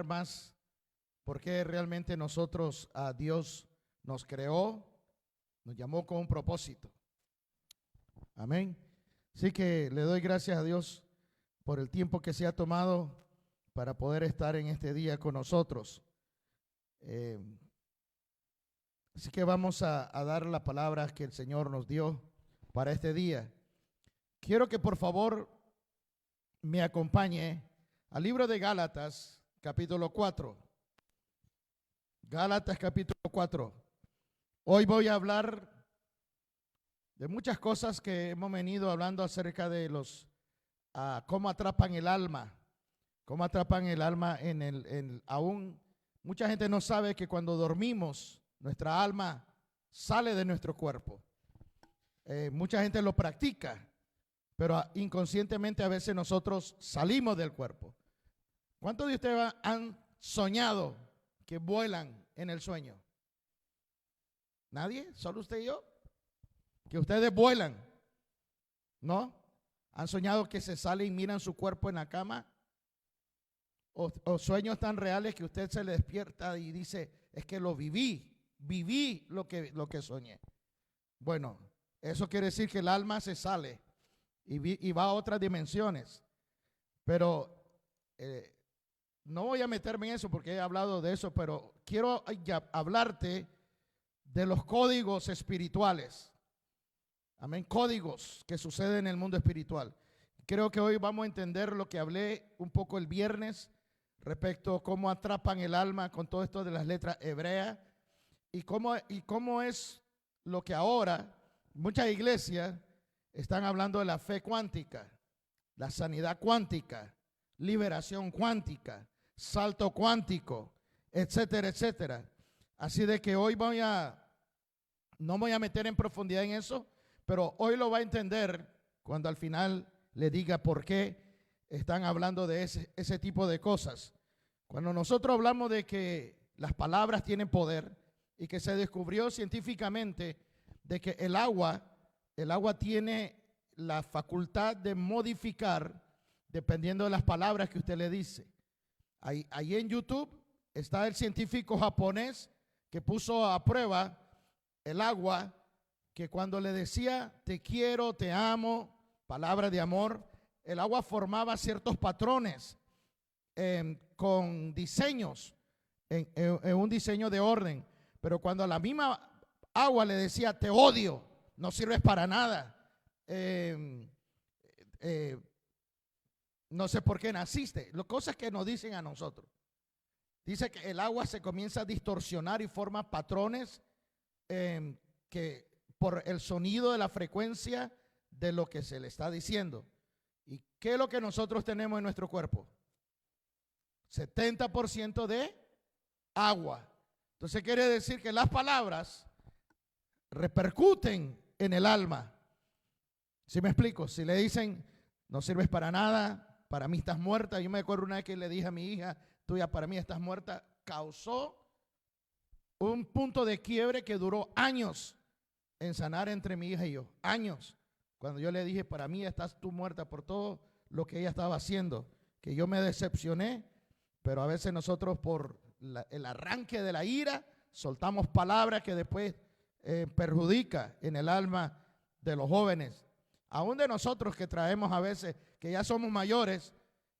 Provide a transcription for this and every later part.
más porque realmente nosotros, a Dios nos creó, nos llamó con un propósito. Amén. Así que le doy gracias a Dios por el tiempo que se ha tomado para poder estar en este día con nosotros. Así que vamos a dar las palabras que el Señor nos dio para este día. Quiero que por favor me acompañe al libro de Gálatas, capítulo 4. Gálatas, capítulo 4. Hoy voy a hablar de muchas cosas que hemos venido hablando acerca de cómo atrapan el alma. Cómo atrapan el alma aún mucha gente no sabe que cuando dormimos, nuestra alma sale de nuestro cuerpo. Mucha gente lo practica, pero inconscientemente a veces nosotros salimos del cuerpo. ¿Cuántos de ustedes han soñado que vuelan en el sueño? ¿Nadie? ¿Solo usted y yo? Que ustedes vuelan, ¿no? ¿Han soñado que se salen y miran su cuerpo en la cama? O sueños tan reales que usted se le despierta y dice, es que lo viví lo que soñé. Bueno, eso quiere decir que el alma se sale y va a otras dimensiones. Pero no voy a meterme en eso porque he hablado de eso, pero quiero hablarte de los códigos espirituales. Amén, códigos que suceden en el mundo espiritual. Creo que hoy vamos a entender lo que hablé un poco el viernes respecto a cómo atrapan el alma con todo esto de las letras hebreas y cómo es lo que ahora muchas iglesias están hablando de la fe cuántica, la sanidad cuántica, liberación cuántica, salto cuántico, etcétera, etcétera. Así de que hoy no voy a meter en profundidad en eso, pero hoy lo va a entender cuando al final le diga por qué están hablando de ese tipo de cosas. Cuando nosotros hablamos de que las palabras tienen poder y que se descubrió científicamente de que el agua tiene la facultad de modificar dependiendo de las palabras que usted le dice. Ahí en YouTube está el científico japonés que puso a prueba el agua, que cuando le decía te quiero, te amo, palabras de amor, el agua formaba ciertos patrones con diseños, en un diseño de orden. Pero cuando a la misma agua le decía te odio, no sirves para nada, no sé por qué naciste, las cosas que nos dicen a nosotros. Dice que el agua se comienza a distorsionar y forma patrones que por el sonido de la frecuencia de lo que se le está diciendo. ¿Y qué es lo que nosotros tenemos en nuestro cuerpo? 70% de agua. Entonces quiere decir que las palabras repercuten en el alma. ¿Sí me explico? Si le dicen no sirves para nada, para mí estás muerta. Yo me acuerdo una vez que le dije a mi hija, tú ya para mí estás muerta. Causó un punto de quiebre que duró años en sanar entre mi hija y yo. Años. Cuando yo le dije, para mí estás tú muerta por todo lo que ella estaba haciendo. Que yo me decepcioné, pero a veces nosotros por el arranque de la ira soltamos palabras que después perjudica en el alma de los jóvenes. Aún de nosotros que traemos a veces, que ya somos mayores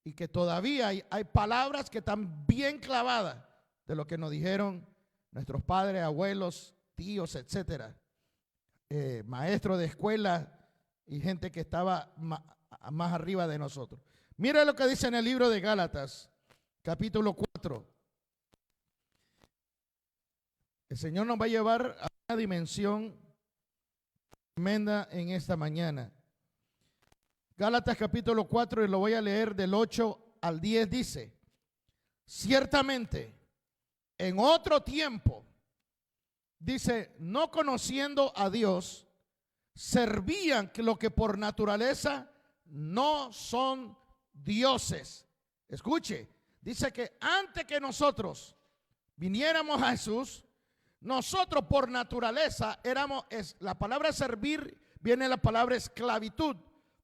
y que todavía hay palabras que están bien clavadas de lo que nos dijeron nuestros padres, abuelos, tíos, etcétera, maestros de escuela y gente que estaba más arriba de nosotros. Mira lo que dice en el libro de Gálatas, capítulo 4. El Señor nos va a llevar a una dimensión tremenda en esta mañana. Gálatas capítulo 4, y lo voy a leer del 8 al 10, dice: ciertamente, en otro tiempo, dice, no conociendo a Dios, servían lo que por naturaleza no son dioses. Escuche, dice que antes que nosotros viniéramos a Jesús, nosotros por naturaleza la palabra servir viene de la palabra esclavitud.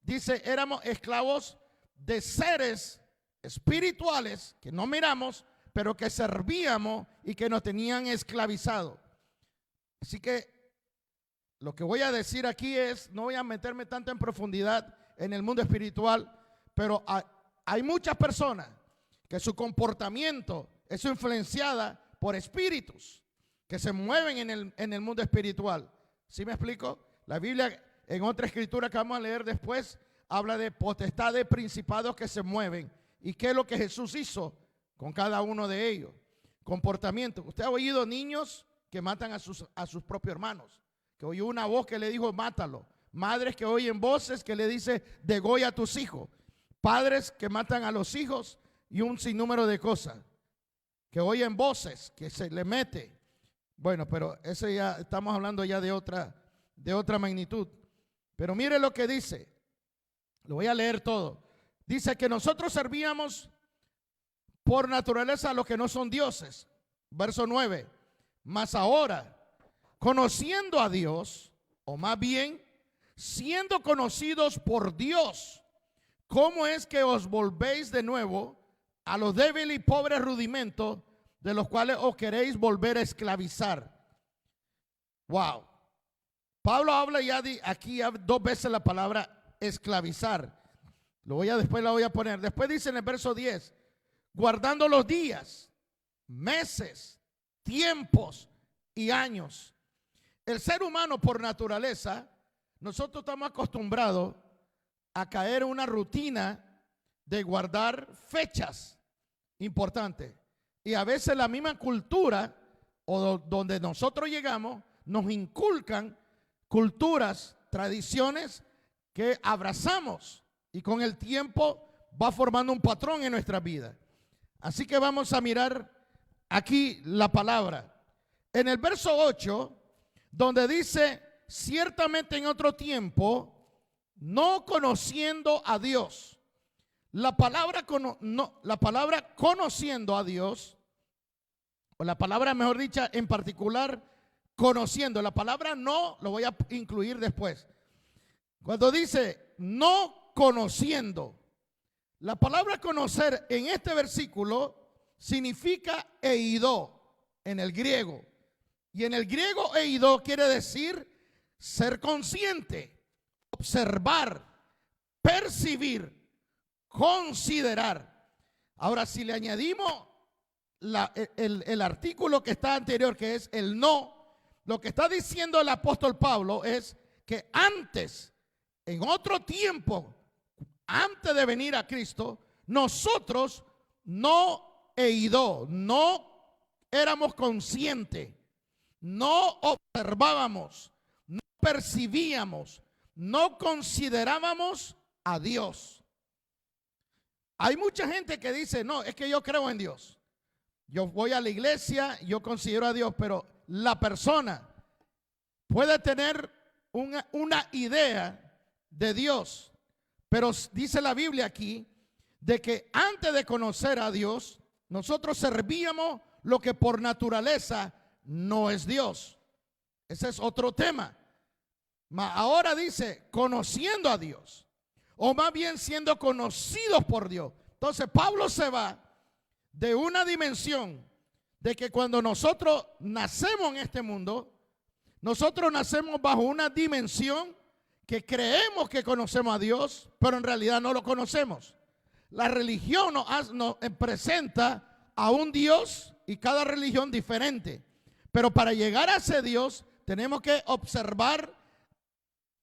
Dice, éramos esclavos de seres espirituales que no miramos, pero que servíamos y que nos tenían esclavizados. Así que lo que voy a decir aquí es, no voy a meterme tanto en profundidad en el mundo espiritual, pero hay muchas personas que su comportamiento es influenciada por espíritus que se mueven en el mundo espiritual. ¿Sí me explico? La Biblia, en otra escritura que vamos a leer después, habla de potestad de principados que se mueven. ¿Y qué es lo que Jesús hizo con cada uno de ellos? Comportamiento. Usted ha oído niños que matan a sus propios hermanos, que oyó una voz que le dijo mátalo. Madres que oyen voces que le dice degolla a tus hijos. Padres que matan a los hijos y un sinnúmero de cosas. Que oyen voces que se le mete. Bueno, pero eso ya estamos hablando ya de otra magnitud. Pero mire lo que dice. Lo voy a leer todo. Dice que nosotros servíamos por naturaleza a los que no son dioses. Verso 9. Mas ahora, conociendo a Dios, o más bien, siendo conocidos por Dios, ¿cómo es que os volvéis de nuevo a los débiles y pobres rudimentos de los cuales os queréis volver a esclavizar? Wow. Pablo habla ya aquí dos veces la palabra esclavizar. Después la voy a poner. Después dice en el verso 10, guardando los días, meses, tiempos y años. El ser humano por naturaleza, nosotros estamos acostumbrados a caer en una rutina de guardar fechas importantes. Y a veces la misma cultura o donde nosotros llegamos nos inculcan culturas, tradiciones que abrazamos y con el tiempo va formando un patrón en nuestra vida. Así que vamos a mirar aquí la palabra. En el verso 8, donde dice, ciertamente en otro tiempo, no conociendo a Dios. La palabra conociendo a Dios, o la palabra mejor dicha en particular, conociendo. La palabra no lo voy a incluir después. Cuando dice no conociendo, la palabra conocer en este versículo significa eido en el griego. Y en el griego eido quiere decir ser consciente, observar, percibir, considerar. Ahora, si le añadimos el artículo que está anterior, que es el no, lo que está diciendo el apóstol Pablo es que antes, en otro tiempo, antes de venir a Cristo, nosotros no éramos conscientes, no observábamos, no percibíamos, no considerábamos a Dios. Hay mucha gente que dice, no, es que yo creo en Dios. Yo voy a la iglesia, yo considero a Dios, pero la persona puede tener una idea de Dios, pero dice la Biblia aquí de que antes de conocer a Dios, nosotros servíamos lo que por naturaleza no es Dios. Ese es otro tema. Ahora dice, conociendo a Dios, o más bien siendo conocidos por Dios. Entonces Pablo se va de una dimensión de que cuando nosotros nacemos en este mundo, nosotros nacemos bajo una dimensión que creemos que conocemos a Dios, pero en realidad no lo conocemos. La religión nos presenta a un Dios y cada religión diferente. Pero para llegar a ese Dios tenemos que observar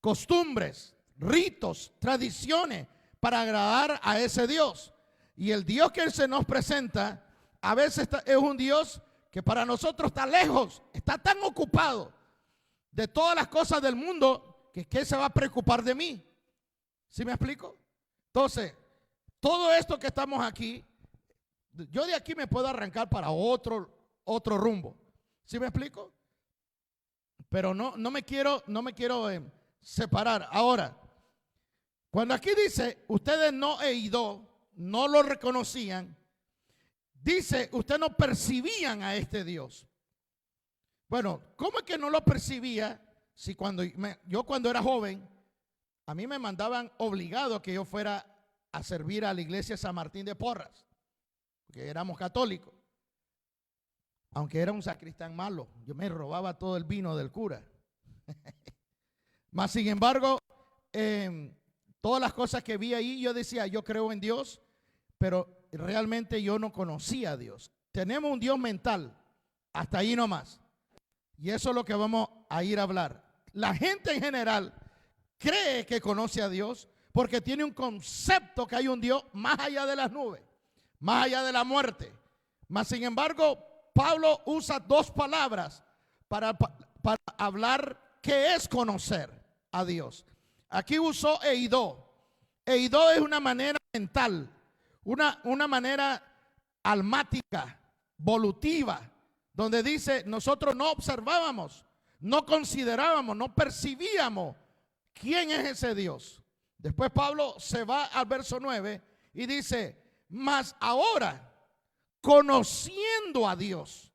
costumbres, ritos, tradiciones para agradar a ese Dios. Y el Dios que se nos presenta a veces es un Dios que para nosotros está lejos, está tan ocupado de todas las cosas del mundo que ¿qué se va a preocupar de mí? ¿Sí me explico? Entonces, todo esto que estamos aquí, yo de aquí me puedo arrancar para otro rumbo. ¿Sí me explico? Pero no me quiero separar. Ahora, cuando aquí dice, ustedes no lo reconocían, dice, ustedes no percibían a este Dios. Bueno, ¿cómo es que no lo percibía? Si yo cuando era joven, a mí me mandaban obligado a que yo fuera a servir a la iglesia San Martín de Porras, porque éramos católicos. aunque era un sacristán malo. Yo me robaba todo el vino del cura. Mas sin embargo, todas las cosas que vi ahí, yo decía, yo creo en Dios, pero realmente yo no conocía a Dios. Tenemos un Dios mental, hasta ahí nomás. Y eso es lo que vamos a ir a hablar. La gente en general cree que conoce a Dios porque tiene un concepto que hay un Dios más allá de las nubes, más allá de la muerte. Mas sin embargo, Pablo usa dos palabras para hablar qué es conocer a Dios. Aquí usó eidó. Eidó es una manera mental, una manera almática, volutiva, donde dice, nosotros no observábamos, no considerábamos, no percibíamos quién es ese Dios. Después Pablo se va al verso 9 y dice, mas ahora, conociendo a Dios.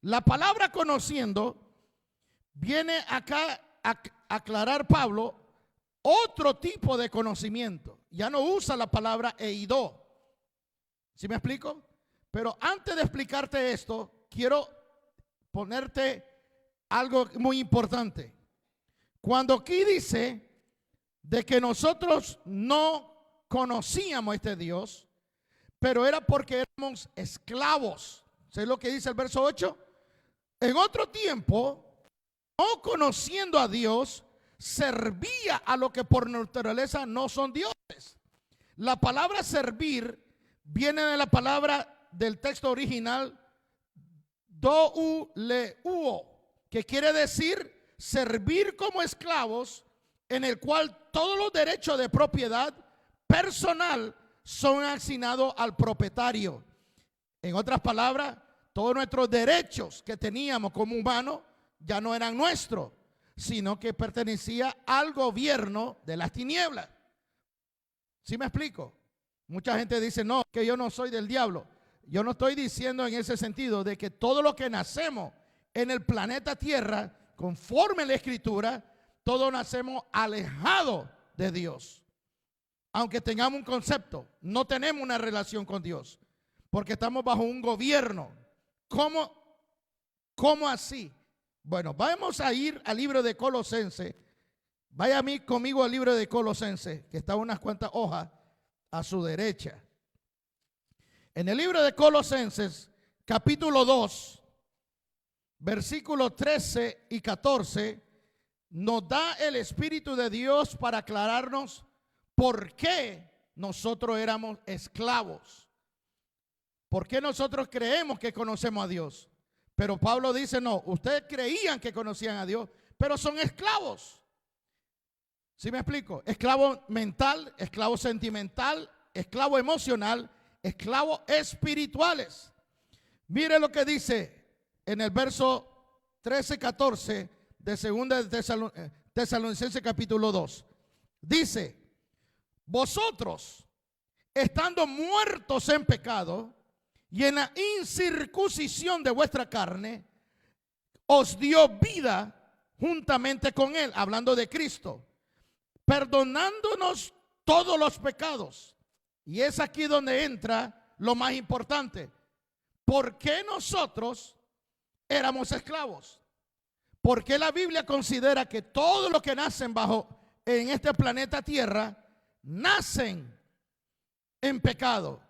La palabra conociendo viene acá a aclarar Pablo otro tipo de conocimiento. Ya no usa la palabra eidó. ¿Sí me explico? Pero antes de explicarte esto, quiero ponerte algo muy importante. Cuando aquí dice de que nosotros no conocíamos a este Dios, pero era porque éramos esclavos. ¿Sabes lo que dice el verso 8? En otro tiempo, no conociendo a Dios, servía a lo que por naturaleza no son dioses. La palabra servir viene de la palabra del texto original douleúo, que quiere decir servir como esclavos, en el cual todos los derechos de propiedad personal son asignados al propietario. En otras palabras, todos nuestros derechos que teníamos como humanos ya no eran nuestros, sino que pertenecía al gobierno de las tinieblas. ¿Sí me explico? Mucha gente dice, no, que yo no soy del diablo. Yo no estoy diciendo en ese sentido de que todo lo que nacemos en el planeta Tierra, conforme a la Escritura, todos nacemos alejados de Dios. Aunque tengamos un concepto, no tenemos una relación con Dios, porque estamos bajo un gobierno. ¿Cómo así? Bueno, vamos a ir al libro de Colosenses. Vaya conmigo al libro de Colosenses, que está unas cuantas hojas a su derecha. En el libro de Colosenses, capítulo 2, versículos 13 y 14, nos da el Espíritu de Dios para aclararnos por qué nosotros éramos esclavos. ¿Por qué nosotros creemos que conocemos a Dios? Pero Pablo dice, no, ustedes creían que conocían a Dios, pero son esclavos. ¿Sí me explico? Esclavo mental, esclavo sentimental, esclavo emocional, esclavos espirituales. Mire lo que dice en el verso 13-14 de segunda de Tesalonicenses capítulo 2. Dice, vosotros, estando muertos en pecado y en la incircuncisión de vuestra carne, os dio vida juntamente con él, hablando de Cristo, perdonándonos todos los pecados. Y es aquí donde entra lo más importante. ¿Por qué nosotros éramos esclavos? ¿Por qué la Biblia considera que todos los que nacen en este planeta Tierra nacen en pecado?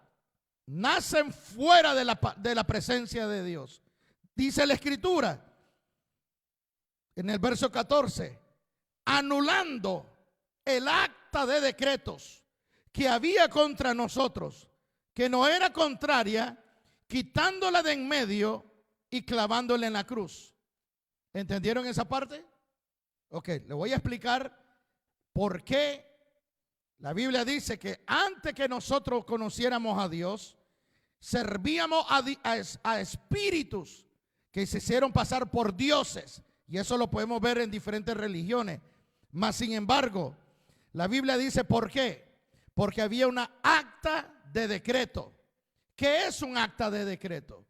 Nacen fuera de la presencia de Dios. Dice la Escritura en el verso 14, anulando el acta de decretos que había contra nosotros, que no era contraria, quitándola de en medio y clavándola en la cruz. ¿Entendieron esa parte? Ok, le voy a explicar por qué la Biblia dice que antes que nosotros conociéramos a Dios, servíamos a espíritus que se hicieron pasar por dioses. Y eso lo podemos ver en diferentes religiones. Mas sin embargo, la Biblia dice ¿por qué? Porque había una acta de decreto. ¿Qué es un acta de decreto?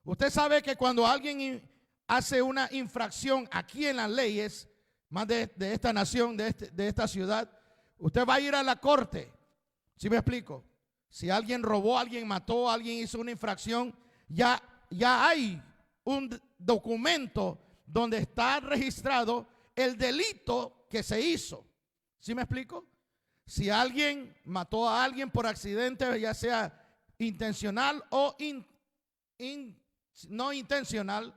Usted sabe que cuando alguien hace una infracción aquí en las leyes, más de esta nación, de esta ciudad, usted va a ir a la corte. ¿Sí me explico? Si alguien robó, alguien mató, alguien hizo una infracción, ya hay un documento donde está registrado el delito que se hizo. ¿Sí me explico? Si alguien mató a alguien por accidente, ya sea intencional o no intencional,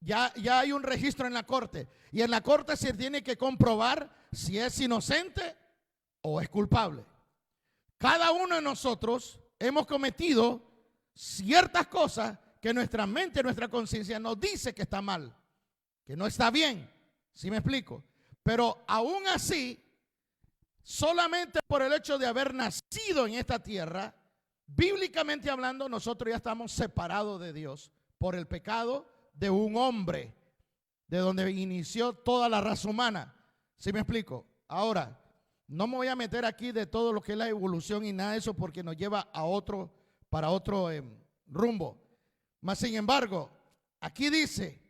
ya hay un registro en la corte. Y en la corte se tiene que comprobar si es inocente o es culpable. Cada uno de nosotros hemos cometido ciertas cosas que nuestra mente, nuestra conciencia nos dice que está mal, que no está bien. ¿Sí me explico? Pero aún así, solamente por el hecho de haber nacido en esta tierra, bíblicamente hablando, nosotros ya estamos separados de Dios por el pecado de un hombre, de donde inició toda la raza humana. ¿Sí me explico? Ahora, no me voy a meter aquí de todo lo que es la evolución y nada de eso, porque nos lleva para otro rumbo. Mas sin embargo, aquí dice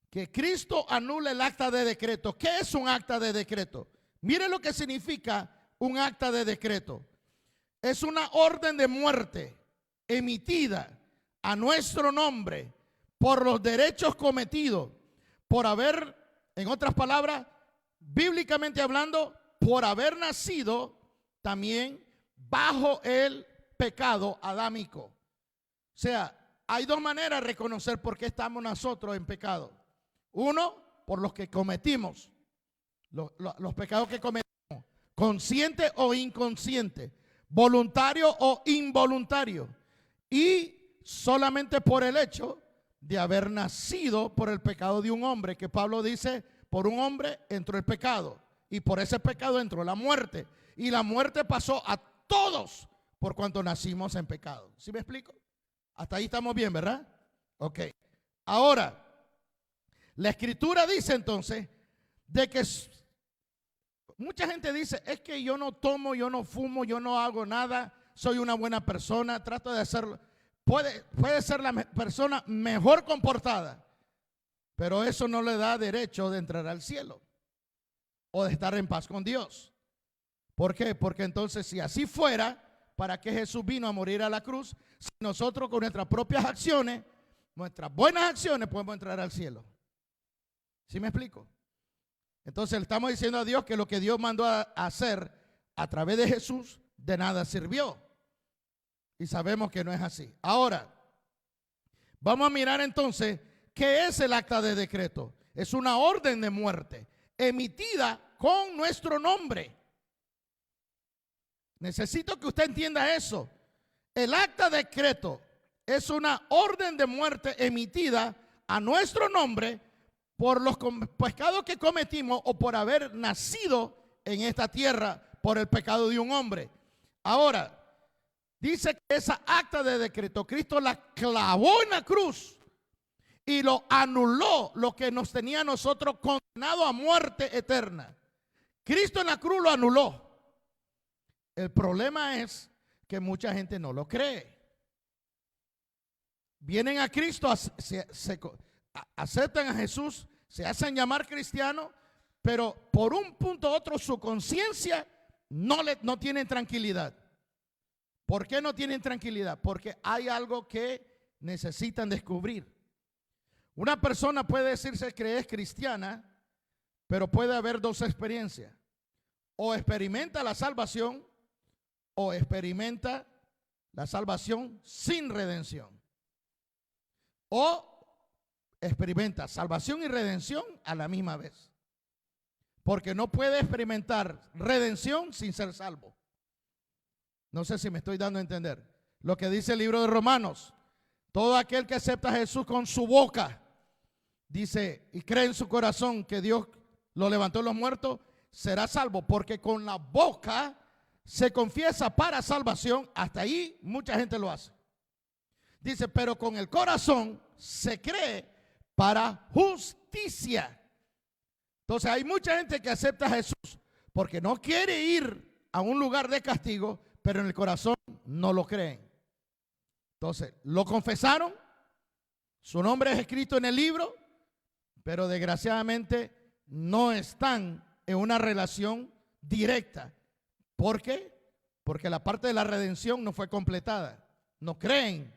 que Cristo anula el acta de decreto. ¿Qué es un acta de decreto? Mire lo que significa un acta de decreto. Es una orden de muerte emitida a nuestro nombre por los derechos cometidos, por haber, en otras palabras, bíblicamente hablando, por haber nacido también bajo el pecado adámico. O sea, hay dos maneras de reconocer por qué estamos nosotros en pecado. Uno, por los que cometimos, los pecados que cometimos, consciente o inconsciente, voluntario o involuntario, y solamente por el hecho de haber nacido por el pecado de un hombre, que Pablo dice, por un hombre entró el pecado, y por ese pecado entró la muerte, y la muerte pasó a todos por cuanto nacimos en pecado. ¿Sí me explico? Hasta ahí estamos bien, ¿verdad? Ok. Ahora, la escritura dice entonces de que mucha gente dice, es que yo no tomo, yo no fumo, yo no hago nada, soy una buena persona, trato de hacerlo. Puede ser la persona mejor comportada, pero eso no le da derecho de entrar al cielo o de estar en paz con Dios. ¿Por qué? Porque entonces, si así fuera, ¿para qué Jesús vino a morir a la cruz? Si nosotros con nuestras propias acciones, nuestras buenas acciones, podemos entrar al cielo. ¿Sí me explico? Entonces le estamos diciendo a Dios que lo que Dios mandó a hacer a través de Jesús de nada sirvió. Y sabemos que no es así. Ahora, vamos a mirar entonces qué es el acta de decreto. Es una orden de muerte emitida con nuestro nombre. Necesito que usted entienda eso. El acta de decreto es una orden de muerte emitida a nuestro nombre por los pecados que cometimos o por haber nacido en esta tierra por el pecado de un hombre. Ahora, dice que esa acta de decreto, Cristo la clavó en la cruz y lo anuló, lo que nos tenía a nosotros condenado a muerte eterna. Cristo en la cruz lo anuló. El problema es que mucha gente no lo cree. Vienen a Cristo, aceptan a Jesús, se hacen llamar cristianos, pero por un punto u otro su conciencia no tienen tranquilidad. ¿Por qué no tienen tranquilidad? Porque hay algo que necesitan descubrir. Una persona puede decirse que es cristiana, pero puede haber dos experiencias. O experimenta la salvación o experimenta la salvación sin redención. O experimenta salvación y redención a la misma vez. Porque no puede experimentar redención sin ser salvo. No sé si me estoy dando a entender. Lo que dice el libro de Romanos. Todo aquel que acepta a Jesús con su boca, dice, y cree en su corazón que Dios lo levantó de los muertos, será salvo. Porque con la boca se confiesa para salvación. Hasta ahí mucha gente lo hace. Dice, pero con el corazón se cree para justicia. Entonces hay mucha gente que acepta a Jesús porque no quiere ir a un lugar de castigo, pero en el corazón no lo creen. Entonces lo confesaron, su nombre es escrito en el libro, pero desgraciadamente no están en una relación directa. ¿Por qué? Porque la parte de la redención no fue completada. No creen.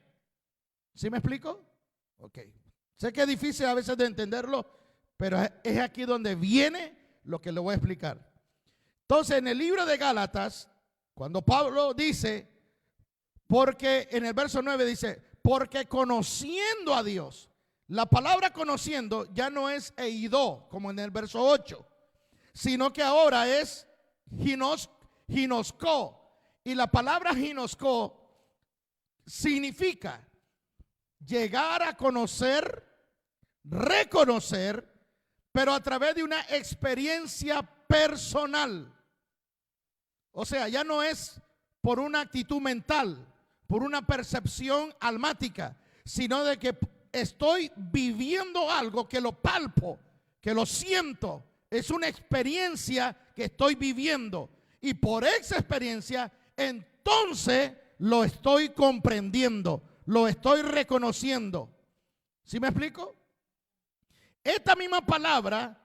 ¿Sí me explico? Ok. Sé que es difícil a veces de entenderlo, pero es aquí donde viene lo que le voy a explicar. Entonces, en el libro de Gálatas, cuando Pablo dice, porque en el verso 9 dice, porque conociendo a Dios, la palabra conociendo ya no es eido, como en el verso 8, sino que ahora es ginosco. Y la palabra ginosco significa llegar a conocer, reconocer, pero a través de una experiencia personal. O sea, ya no es por una actitud mental, por una percepción almática, sino de que estoy viviendo algo que lo palpo, que lo siento. Es una experiencia que estoy viviendo. Y por esa experiencia, entonces lo estoy comprendiendo, lo estoy reconociendo. ¿Sí me explico? Esta misma palabra,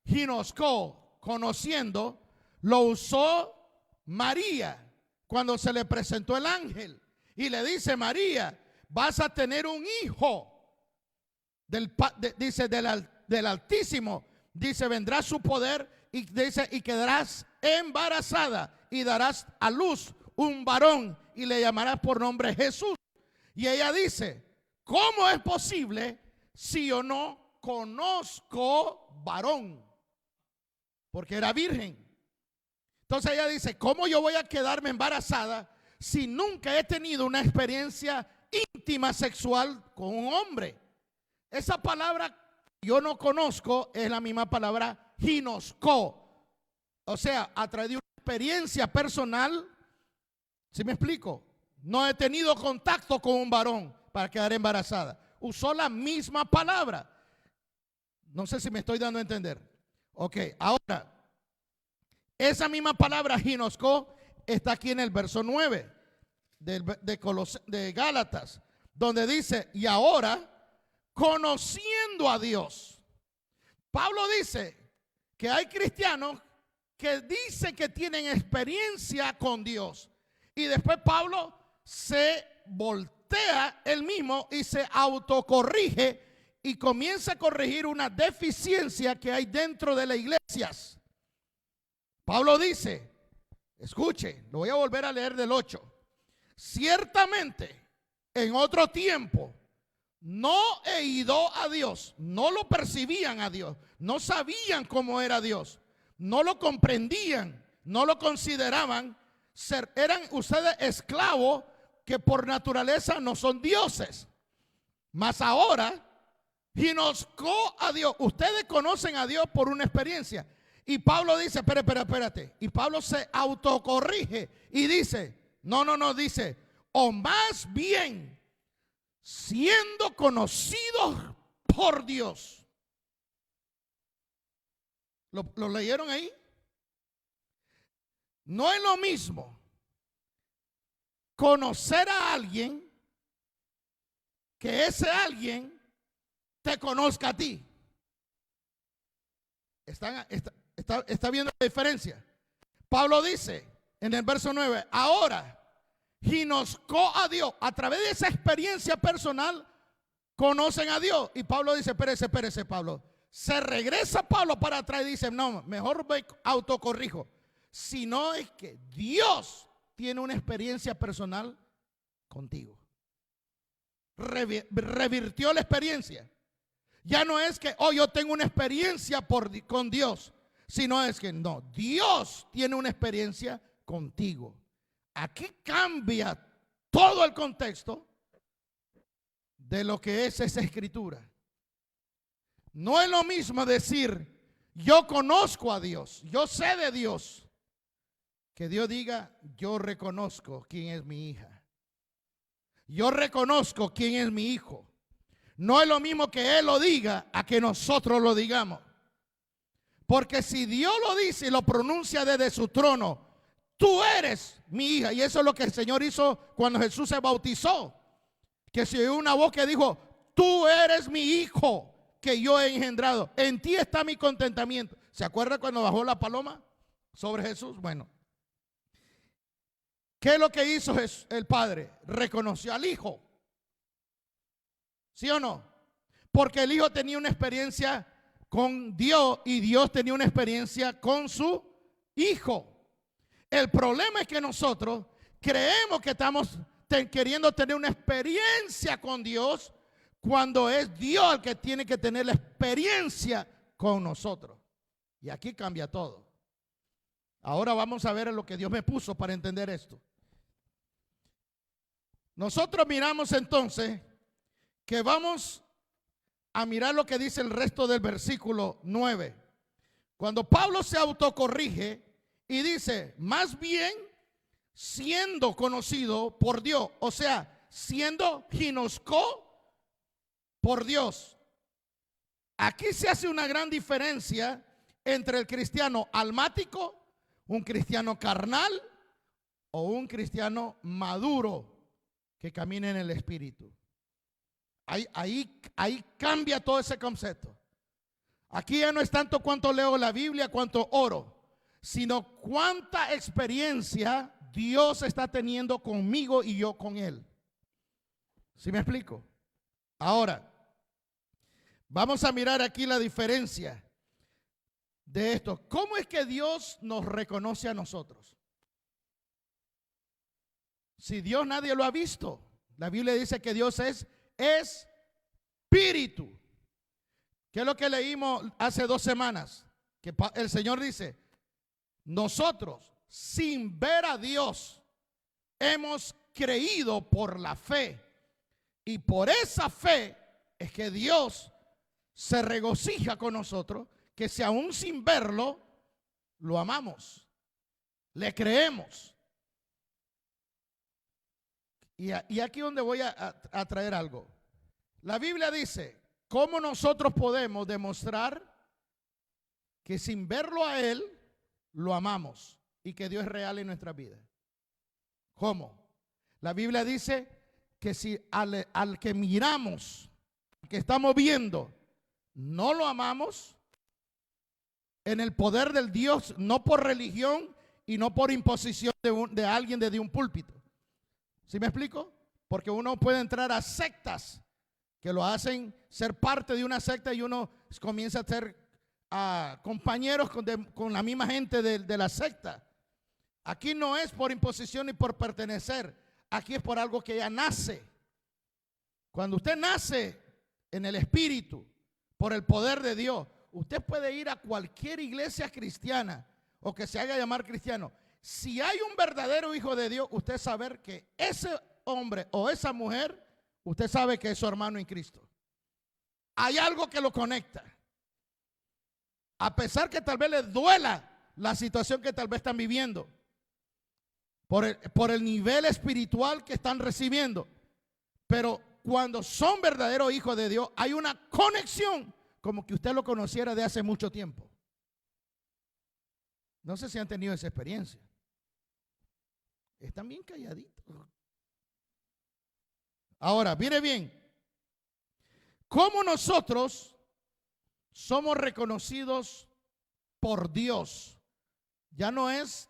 ginosco, conociendo, lo usó María cuando se le presentó el ángel y le dice: María, vas a tener un hijo dice del Altísimo, dice, vendrá su poder y dice, y quedarás embarazada y darás a luz un varón y le llamarás por nombre Jesús. Y ella dice: ¿cómo es posible si yo no conozco varón? Porque era virgen. Entonces ella dice: ¿cómo yo voy a quedarme embarazada si nunca he tenido una experiencia íntima sexual con un hombre? Esa palabra yo no conozco es la misma palabra ginosco. O sea, a través de una experiencia personal. ¿Sí me explico? No he tenido contacto con un varón para quedar embarazada. Usó la misma palabra. No sé si me estoy dando a entender. Ok, ahora, esa misma palabra ginosco está aquí en el verso 9 de Gálatas, donde dice: y ahora, conociendo a Dios. Pablo dice que hay cristianos que dicen que tienen experiencia con Dios. Y después Pablo se voltea él mismo y se autocorrige y comienza a corregir una deficiencia que hay dentro de las iglesias. Pablo dice, escuche, lo voy a volver a leer del 8. Ciertamente, en otro tiempo, no he ido a Dios, no lo percibían a Dios, no sabían cómo era Dios, no lo comprendían, no lo consideraban. Eran ustedes esclavos que por naturaleza no son dioses. Mas ahora, ginosco a Dios. Ustedes conocen a Dios por una experiencia. Y Pablo dice, espérate. Y Pablo se autocorrige y dice, no, dice, o más bien, siendo conocidos por Dios. ¿Lo leyeron ahí? No es lo mismo conocer a alguien que ese alguien te conozca a ti. ¿Está viendo la diferencia? Pablo dice en el verso 9, ahora ginosco a Dios. A través de esa experiencia personal conocen a Dios. Y Pablo dice, espérese Pablo. Se regresa Pablo para atrás y dice, no, mejor me autocorrijo. Si no es que Dios tiene una experiencia personal contigo. Revirtió la experiencia. Ya no es que, yo tengo una experiencia con Dios, sino es que no, Dios tiene una experiencia contigo. Aquí cambia todo el contexto de lo que es esa escritura. No es lo mismo decir, yo conozco a Dios, yo sé de Dios, que Dios diga, yo reconozco quién es mi hija. Yo reconozco quién es mi hijo. No es lo mismo que Él lo diga a que nosotros lo digamos. Porque si Dios lo dice y lo pronuncia desde su trono, tú eres mi hija. Y eso es lo que el Señor hizo cuando Jesús se bautizó. Que se oyó una voz que dijo, tú eres mi hijo que yo he engendrado. En ti está mi contentamiento. ¿Se acuerda cuando bajó la paloma sobre Jesús? Bueno. ¿Qué es lo que hizo el Padre? Reconoció al Hijo. ¿Sí o no? Porque el Hijo tenía una experiencia con Dios y Dios tenía una experiencia con su Hijo. El problema es que nosotros creemos que estamos queriendo tener una experiencia con Dios cuando es Dios el que tiene que tener la experiencia con nosotros. Y aquí cambia todo. Ahora vamos a ver lo que Dios me puso para entender esto. Nosotros miramos entonces que vamos a mirar lo que dice el resto del versículo 9. Cuando Pablo se autocorrige y dice, más bien siendo conocido por Dios, o sea, siendo ginosco por Dios. Aquí se hace una gran diferencia entre el cristiano almático, un cristiano carnal o un cristiano maduro que camina en el Espíritu. Ahí cambia todo ese concepto. Aquí ya no es tanto cuánto leo la Biblia, cuánto oro, sino cuánta experiencia Dios está teniendo conmigo y yo con Él. ¿Sí me explico? Ahora, vamos a mirar aquí la diferencia de esto. ¿Cómo es que Dios nos reconoce a nosotros? Si Dios nadie lo ha visto. La Biblia dice que Dios es espíritu. ¿Qué es lo que leímos hace 2 semanas? Que el Señor dice, nosotros sin ver a Dios hemos creído por la fe. Y por esa fe es que Dios se regocija con nosotros, que si aún sin verlo, lo amamos, le creemos. Y aquí donde voy a traer algo. La Biblia dice, ¿cómo nosotros podemos demostrar que sin verlo a Él, lo amamos y que Dios es real en nuestra vida? ¿Cómo? La Biblia dice que si al que miramos, que estamos viendo, no lo amamos, en el poder del Dios, no por religión y no por imposición de alguien desde un púlpito. ¿Sí me explico? Porque uno puede entrar a sectas que lo hacen ser parte de una secta y uno comienza a ser compañeros con la misma gente de la secta. Aquí no es por imposición ni por pertenecer. Aquí es por algo que ya nace. Cuando usted nace en el Espíritu, por el poder de Dios, usted puede ir a cualquier iglesia cristiana o que se haga llamar cristiano. Si hay un verdadero hijo de Dios, usted sabe que ese hombre o esa mujer, usted sabe que es su hermano en Cristo. Hay algo que lo conecta. A pesar que tal vez les duela la situación que tal vez están viviendo, por el nivel espiritual que están recibiendo. Pero cuando son verdaderos hijos de Dios, hay una conexión como que usted lo conociera de hace mucho tiempo. No sé si han tenido esa experiencia. Están bien calladitos. Ahora, mire bien. ¿Cómo nosotros somos reconocidos por Dios? Ya no es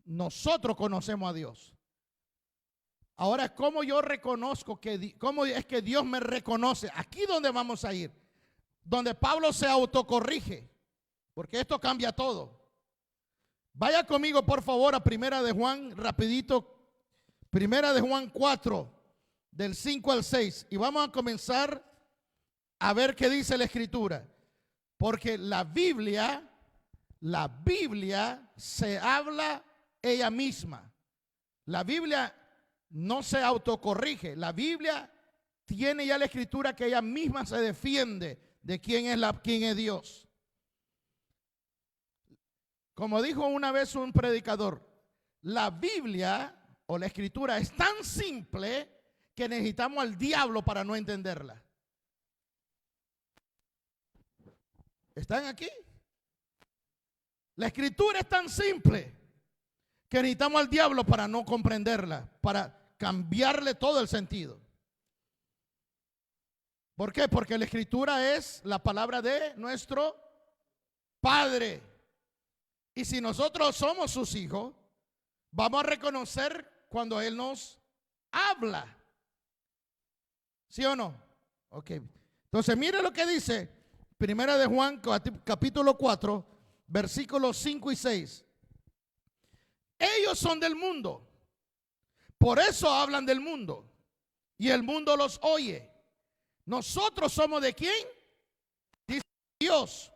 nosotros conocemos a Dios. Ahora, ¿cómo yo reconozco cómo es que Dios me reconoce? Aquí donde vamos a ir, donde Pablo se autocorrige, porque esto cambia todo. Vaya conmigo por favor a Primera de Juan, rapidito. Primera de Juan 4, del 5 al 6. Y vamos a comenzar a ver qué dice la Escritura. Porque la Biblia se habla ella misma. La Biblia no se autocorrige. La Biblia tiene ya la Escritura que ella misma se defiende de quién es Dios. Como dijo una vez un predicador, la Biblia o la Escritura es tan simple que necesitamos al diablo para no entenderla. ¿Están aquí? La Escritura es tan simple que necesitamos al diablo para no comprenderla, para cambiarle todo el sentido. ¿Por qué? Porque la Escritura es la palabra de nuestro Padre. Y si nosotros somos sus hijos, vamos a reconocer cuando Él nos habla. ¿Sí o no? Ok. Entonces, mire lo que dice Primera de Juan, capítulo 4, versículos 5 y 6. Ellos son del mundo, por eso hablan del mundo, y el mundo los oye. Nosotros somos ¿de quién? Dice Dios.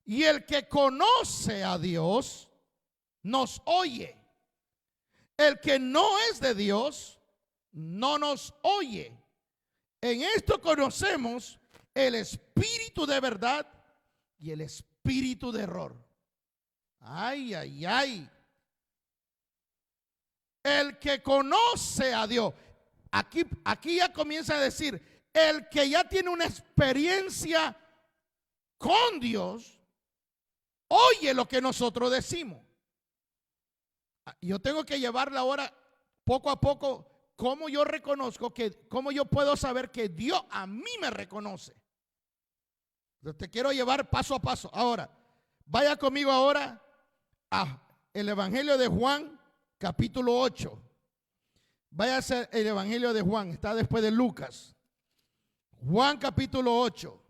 Y el que conoce a Dios nos oye. El que no es de Dios no nos oye. En esto conocemos el espíritu de verdad y el espíritu de error. Ay, ay, ay. El que conoce a Dios. Aquí ya comienza a decir, el que ya tiene una experiencia con Dios, oye lo que nosotros decimos. Yo tengo que llevarla ahora poco a poco. ¿Cómo yo reconozco cómo yo puedo saber que Dios a mí me reconoce? Te quiero llevar paso a paso. Ahora, vaya conmigo ahora a el Evangelio de Juan, capítulo 8. Vaya a ser el Evangelio de Juan, está después de Lucas. Juan, capítulo 8.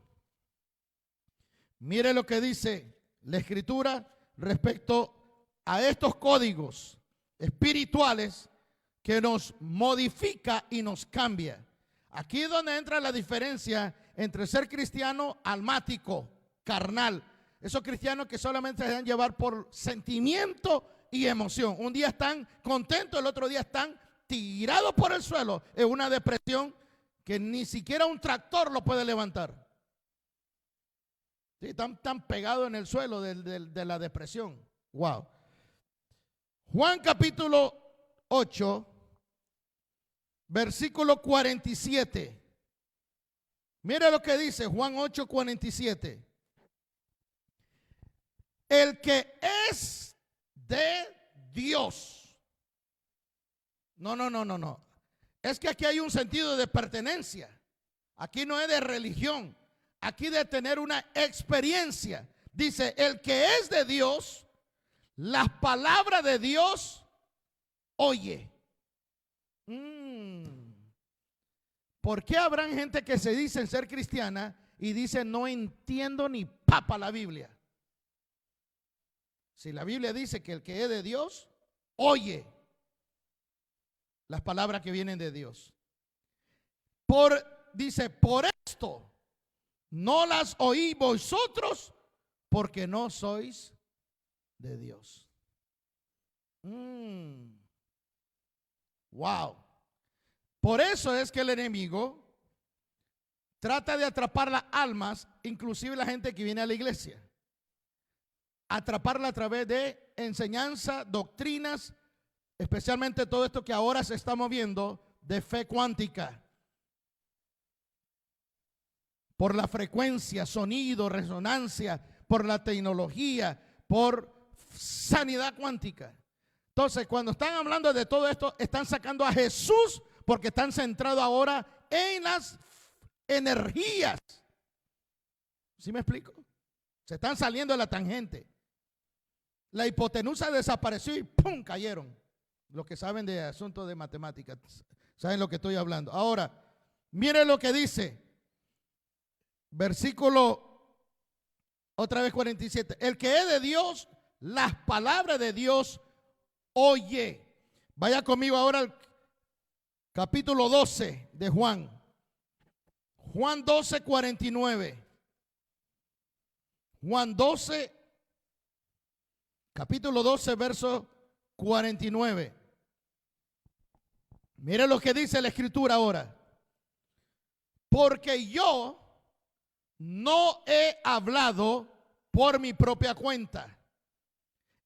Mire lo que dice la Escritura respecto a estos códigos espirituales que nos modifica y nos cambia. Aquí es donde entra la diferencia entre ser cristiano almático, carnal. Esos cristianos que solamente se dejan llevar por sentimiento y emoción. Un día están contentos, el otro día están tirados por el suelo. Es una depresión que ni siquiera un tractor lo puede levantar. Sí, están pegados en el suelo de la depresión. Wow. Juan capítulo 8, versículo 47. Mira lo que dice Juan 8, 47. El que es de Dios. No. Es que aquí hay un sentido de pertenencia. Aquí no es de religión. Aquí de tener una experiencia. Dice, el que es de Dios, las palabras de Dios oye. ¿Por qué habrán gente que se dicen ser cristiana y dicen no entiendo ni papa la Biblia? Si la Biblia dice que el que es de Dios oye las palabras que vienen de Dios. Dice, por esto no las oí vosotros porque no sois de Dios. Wow. Por eso es que el enemigo trata de atrapar las almas, inclusive la gente que viene a la iglesia. Atraparla a través de enseñanza, doctrinas, especialmente todo esto que ahora se está moviendo de fe cuántica. Por la frecuencia, sonido, resonancia, por la tecnología, por sanidad cuántica. Entonces, cuando están hablando de todo esto, están sacando a Jesús porque están centrados ahora en las energías. ¿Sí me explico? Se están saliendo de la tangente. La hipotenusa desapareció y ¡pum! Cayeron. Los que saben de asuntos de matemáticas saben lo que estoy hablando. Ahora, miren lo que dice. Versículo, otra vez 47. El que es de Dios, las palabras de Dios oye. Vaya conmigo ahora al capítulo 12 de Juan. Juan 12, 49. Juan 12, capítulo 12, verso 49. Mire lo que dice la Escritura ahora. Porque yo no he hablado por mi propia cuenta.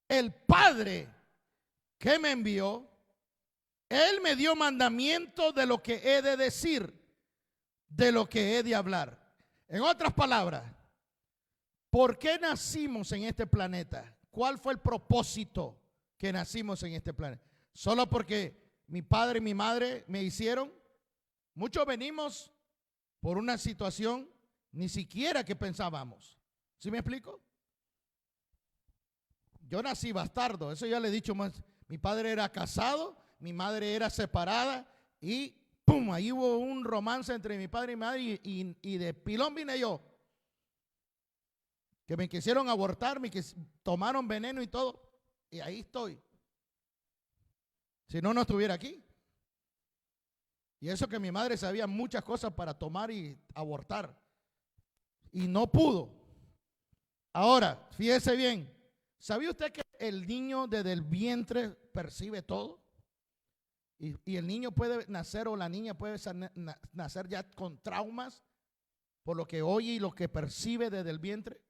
El Padre que me envió, Él me dio mandamiento de lo que he de decir, de lo que he de hablar. En otras palabras, ¿por qué nacimos en este planeta? ¿Cuál fue el propósito que nacimos en este planeta? ¿Solo porque mi padre y mi madre me hicieron? Muchos venimos por una situación ni siquiera que pensábamos. ¿Sí me explico? Yo nací bastardo, eso ya le he dicho más. Mi padre era casado, mi madre era separada y ¡pum! Ahí hubo un romance entre mi padre y mi madre y de pilón vine yo. Que me quisieron abortar, tomaron veneno y todo. Y ahí estoy. Si no, no estuviera aquí. Y eso que mi madre sabía muchas cosas para tomar y abortar. Y no pudo. Ahora, fíjese bien. ¿Sabía usted que el niño desde el vientre percibe todo? Y el niño puede nacer o la niña puede nacer ya con traumas por lo que oye y lo que percibe desde el vientre.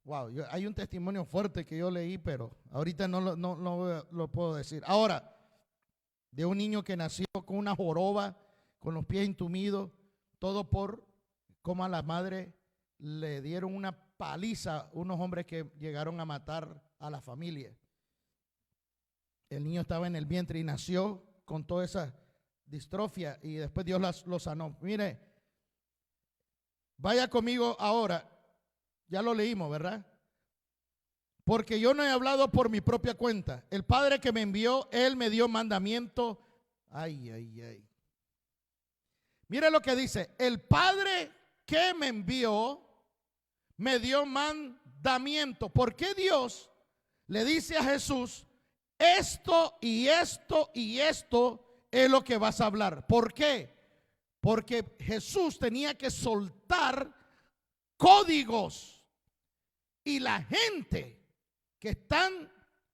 Wow, hay un testimonio fuerte que yo leí, pero ahorita no lo puedo decir. Ahora, de un niño que nació con una joroba, con los pies entumidos, todo por cómo a la madre le dieron una paliza unos hombres que llegaron a matar a la familia. El niño estaba en el vientre y nació con toda esa distrofia y después Dios lo sanó. Mire, vaya conmigo ahora, ya lo leímos, ¿verdad? Porque yo no he hablado por mi propia cuenta. El Padre que me envió, Él me dio mandamiento. Ay, ay, ay. Mire lo que dice, el Padre que me envió, me dio mandamiento. ¿Por qué Dios le dice a Jesús, esto y esto y esto es lo que vas a hablar? ¿Por qué? Porque Jesús tenía que soltar códigos y la gente que están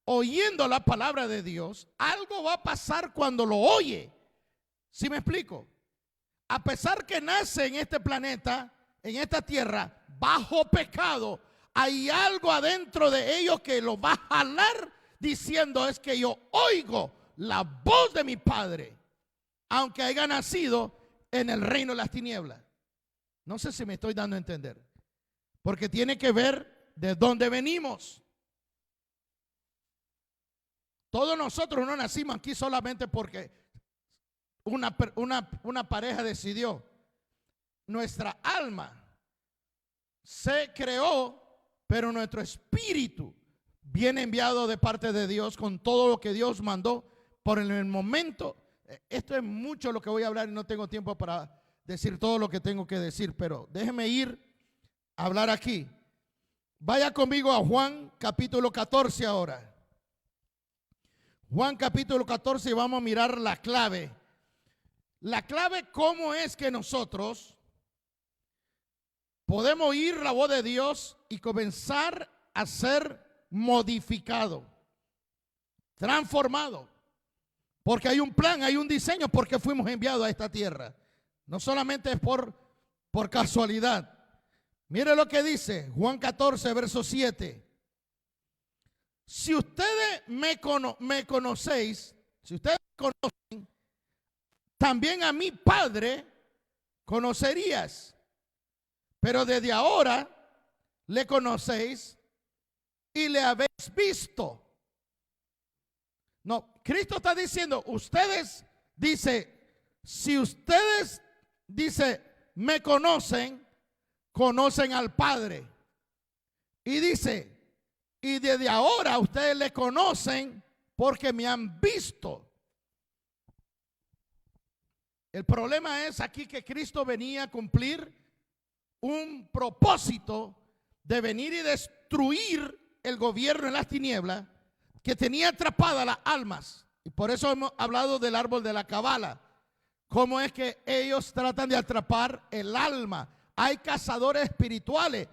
oyendo la palabra de Dios, algo va a pasar cuando lo oye. ¿Sí me explico? A pesar que nace en este planeta, en esta tierra, bajo pecado, hay algo adentro de ellos que lo va a jalar diciendo es que yo oigo la voz de mi Padre, aunque haya nacido en el reino de las tinieblas. No sé si me estoy dando a entender, porque tiene que ver de dónde venimos. Todos nosotros no nacimos aquí solamente porque una pareja decidió. Nuestra alma se creó, pero nuestro espíritu viene enviado de parte de Dios con todo lo que Dios mandó por el momento. Esto es mucho lo que voy a hablar y no tengo tiempo para decir todo lo que tengo que decir, pero déjeme ir a hablar aquí. Vaya conmigo a Juan capítulo 14 ahora. Juan capítulo 14 y vamos a mirar la clave. La clave, cómo es que nosotros podemos oír la voz de Dios y comenzar a ser modificado, transformado. Porque hay un plan, hay un diseño, porque fuimos enviados a esta tierra. No solamente es por casualidad. Mire lo que dice Juan 14, verso 7. Si ustedes me conocéis, si ustedes me conocen, también a mi Padre conocerías. Pero desde ahora le conocéis y le habéis visto. No, Cristo está diciendo, ustedes, dice, si ustedes, dice, me conocen, conocen al Padre. Y dice, y desde ahora ustedes le conocen porque me han visto. El problema es aquí que Cristo venía a cumplir un propósito de venir y destruir el gobierno en las tinieblas que tenía atrapadas las almas. Y por eso hemos hablado del árbol de la Cabala. Cómo es que ellos tratan de atrapar el alma. Hay cazadores espirituales,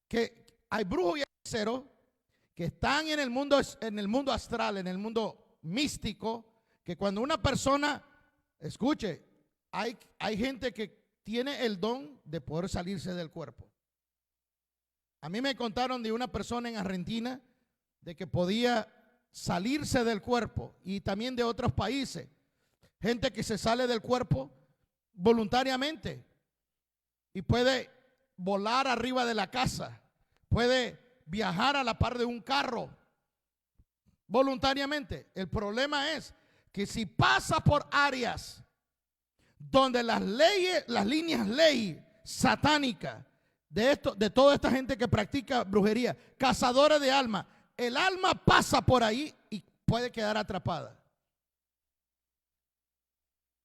que hay brujos y hechiceros que están en el mundo astral, en el mundo místico, que cuando una persona, escuche, hay gente que tiene el don de poder salirse del cuerpo. A mí me contaron de una persona en Argentina de que podía salirse del cuerpo, y también de otros países, gente que se sale del cuerpo voluntariamente y puede volar arriba de la casa, puede viajar a la par de un carro voluntariamente. El problema es que si pasa por áreas donde las leyes, las líneas ley satánicas de toda esta gente que practica brujería, cazadores de almas, el alma pasa por ahí y puede quedar atrapada.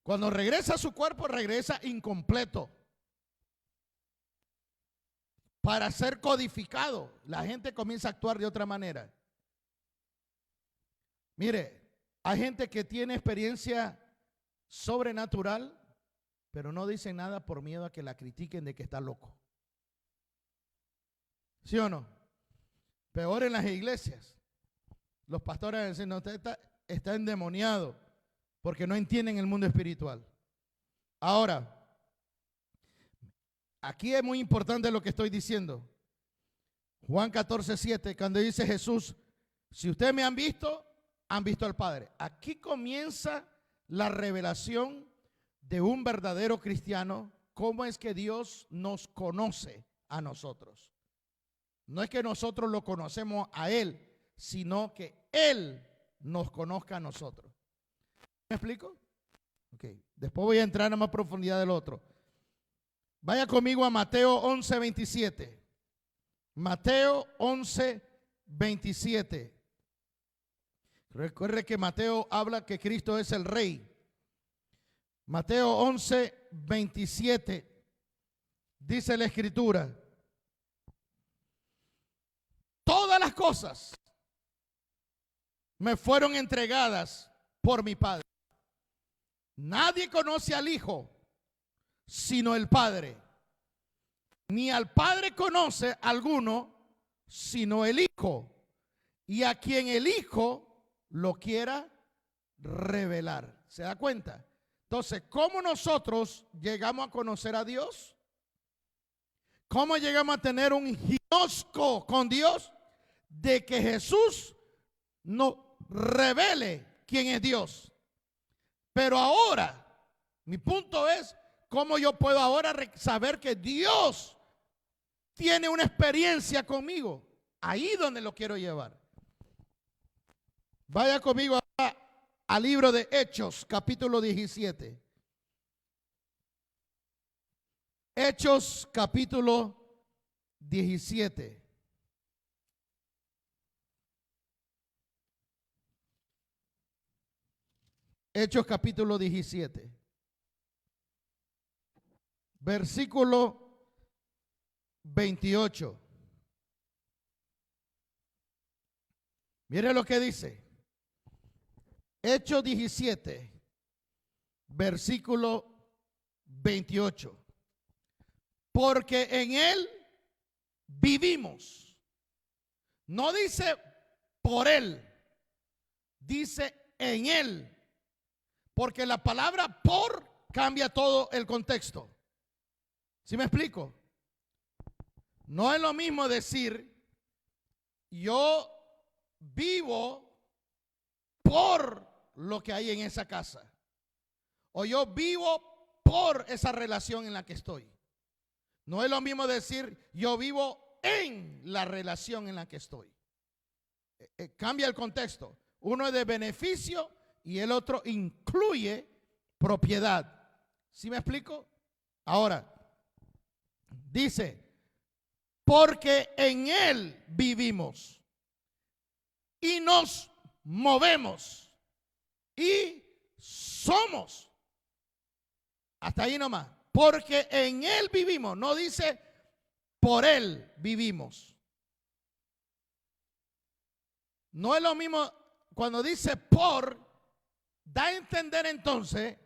Cuando regresa a su cuerpo, regresa incompleto para ser codificado. La gente comienza a actuar de otra manera. Mire, hay gente que tiene experiencia sobrenatural, pero no dice nada por miedo a que la critiquen de que está loco. ¿Sí o no? Peor en las iglesias. Los pastores dicen, no, usted está endemoniado porque no entienden el mundo espiritual. Ahora, aquí es muy importante lo que estoy diciendo. Juan 14:7, cuando dice Jesús, si ustedes me han visto al Padre. Aquí comienza la revelación de un verdadero cristiano, cómo es que Dios nos conoce a nosotros. No es que nosotros lo conocemos a Él, sino que Él nos conozca a nosotros. ¿Me explico? Ok. Después voy a entrar a más profundidad del otro. Vaya conmigo a Mateo 11:27. Mateo 11:27. Recuerde que Mateo habla que Cristo es el Rey. Mateo 11:27 dice la Escritura: todas las cosas me fueron entregadas por mi Padre. Nadie conoce al Hijo sino el Padre, ni al Padre conoce alguno sino el Hijo, y a quien el Hijo lo quiera revelar. ¿Se da cuenta? Entonces, ¿cómo nosotros llegamos a conocer a Dios? ¿Cómo llegamos a tener un ginosco con Dios? De que Jesús nos revele quién es Dios. Pero ahora, mi punto es, ¿cómo yo puedo ahora saber que Dios tiene una experiencia conmigo? Ahí donde lo quiero llevar. Vaya conmigo al libro de Hechos, capítulo 17. Hechos, capítulo 17. Hechos, capítulo 17. Versículo 28. Mire lo que dice. Hechos 17, versículo 28. Porque en Él vivimos. No dice por Él, dice en Él. Porque la palabra por cambia todo el contexto. ¿Sí me explico? No es lo mismo decir yo vivo por lo que hay en esa casa, o yo vivo por esa relación en la que estoy. No es lo mismo decir yo vivo en la relación en la que estoy. Cambia el contexto. Uno es de beneficio y el otro incluye propiedad. ¿Sí me explico? Ahora, dice, porque en Él vivimos y nos movemos y somos. Hasta ahí nomás. Porque en Él vivimos. No dice por Él vivimos. No es lo mismo cuando dice por, da a entender entonces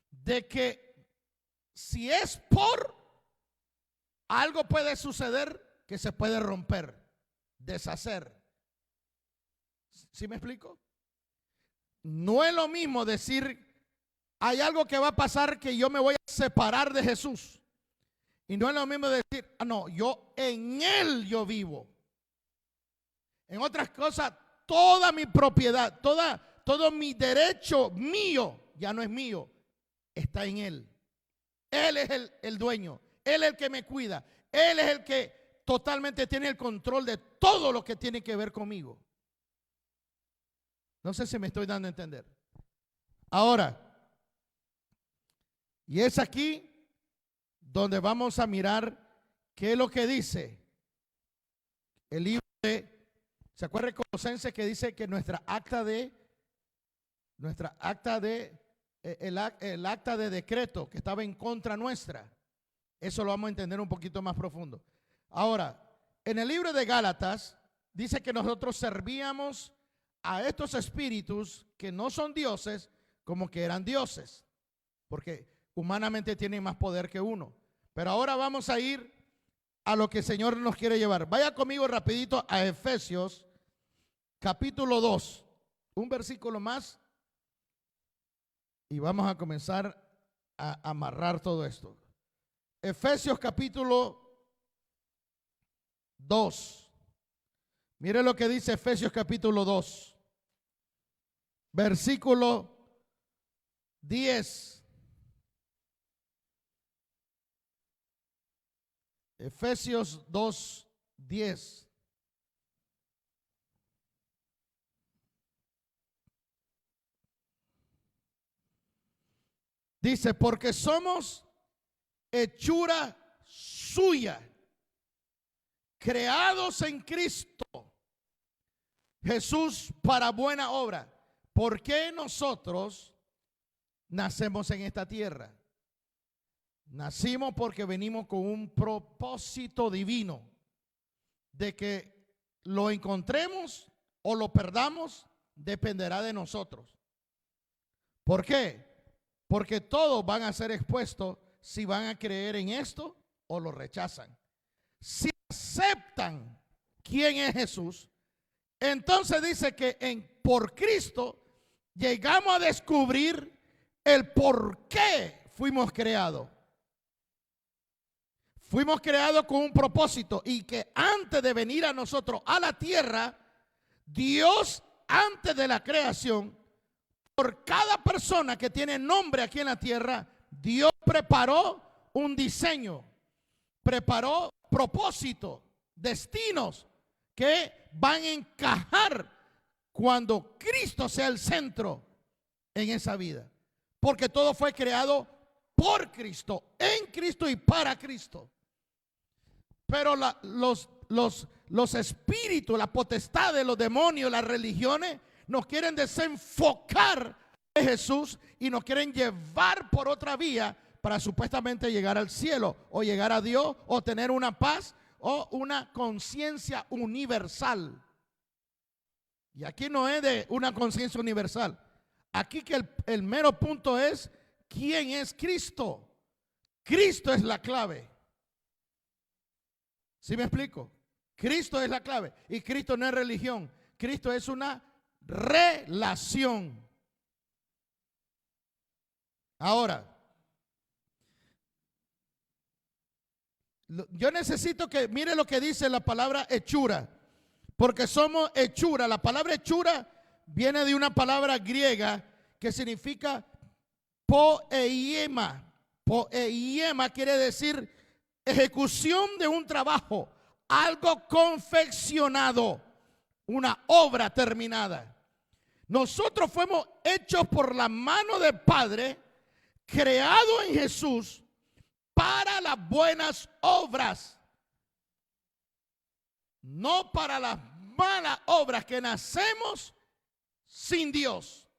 de que si es por, algo puede suceder que se puede romper, deshacer. ¿Sí me explico? No es lo mismo decir hay algo que va a pasar que yo me voy a separar de Jesús. Y no es lo mismo decir, no, yo en Él yo vivo. En otras cosas, toda mi propiedad, todo mi derecho mío, ya no es mío, está en Él. Él es el dueño, Él es el que me cuida, Él es el que totalmente tiene el control de todo lo que tiene que ver conmigo. No sé si me estoy dando a entender. Ahora, y es aquí donde vamos a mirar qué es lo que dice el libro de, ¿se acuerda de Colosenses que dice que nuestra acta de el acta de decreto que estaba en contra nuestra. Eso lo vamos a entender un poquito más profundo. Ahora, en el libro de Gálatas dice que nosotros servíamos a estos espíritus que no son dioses como que eran dioses, porque humanamente tienen más poder que uno. Pero ahora vamos a ir a lo que el Señor nos quiere llevar. Vaya conmigo rapidito a Efesios capítulo 2, un versículo más, y vamos a comenzar a amarrar todo esto. Efesios capítulo 2. Mire lo que dice Efesios capítulo 2, versículo 10. Efesios 2, 10. Dice, porque somos hechura suya, creados en Cristo Jesús para buena obra. ¿Por qué nosotros nacemos en esta tierra? Nacimos porque venimos con un propósito divino, de que lo encontremos o lo perdamos, dependerá de nosotros. ¿Por qué? Porque todos van a ser expuestos si van a creer en esto o lo rechazan. Si aceptan quién es Jesús, entonces dice que por Cristo llegamos a descubrir el por qué fuimos creados. Fuimos creados con un propósito, y que antes de venir a nosotros a la tierra, Dios, antes de la creación, por cada persona que tiene nombre aquí en la tierra, Dios preparó un diseño, preparó propósitos, destinos que van a encajar cuando Cristo sea el centro en esa vida. Porque todo fue creado por Cristo, en Cristo y para Cristo. Pero los espíritus, la potestad de los demonios, las religiones, nos quieren desenfocar de Jesús y nos quieren llevar por otra vía para supuestamente llegar al cielo o llegar a Dios o tener una paz o una conciencia universal. Y aquí no es de una conciencia universal. Aquí que el mero punto es ¿quién es Cristo? Cristo es la clave. ¿Sí me explico? Cristo es la clave. Y Cristo no es religión. Cristo es una relación. Ahora, yo necesito que mire lo que dice la palabra hechura, porque somos hechura. La palabra hechura viene de una palabra griega que significa poiema. Poiema quiere decir ejecución de un trabajo, algo confeccionado, una obra terminada. Nosotros fuimos hechos por la mano del Padre, creado en Jesús para las buenas obras, no para las malas obras que nacemos sin Dios.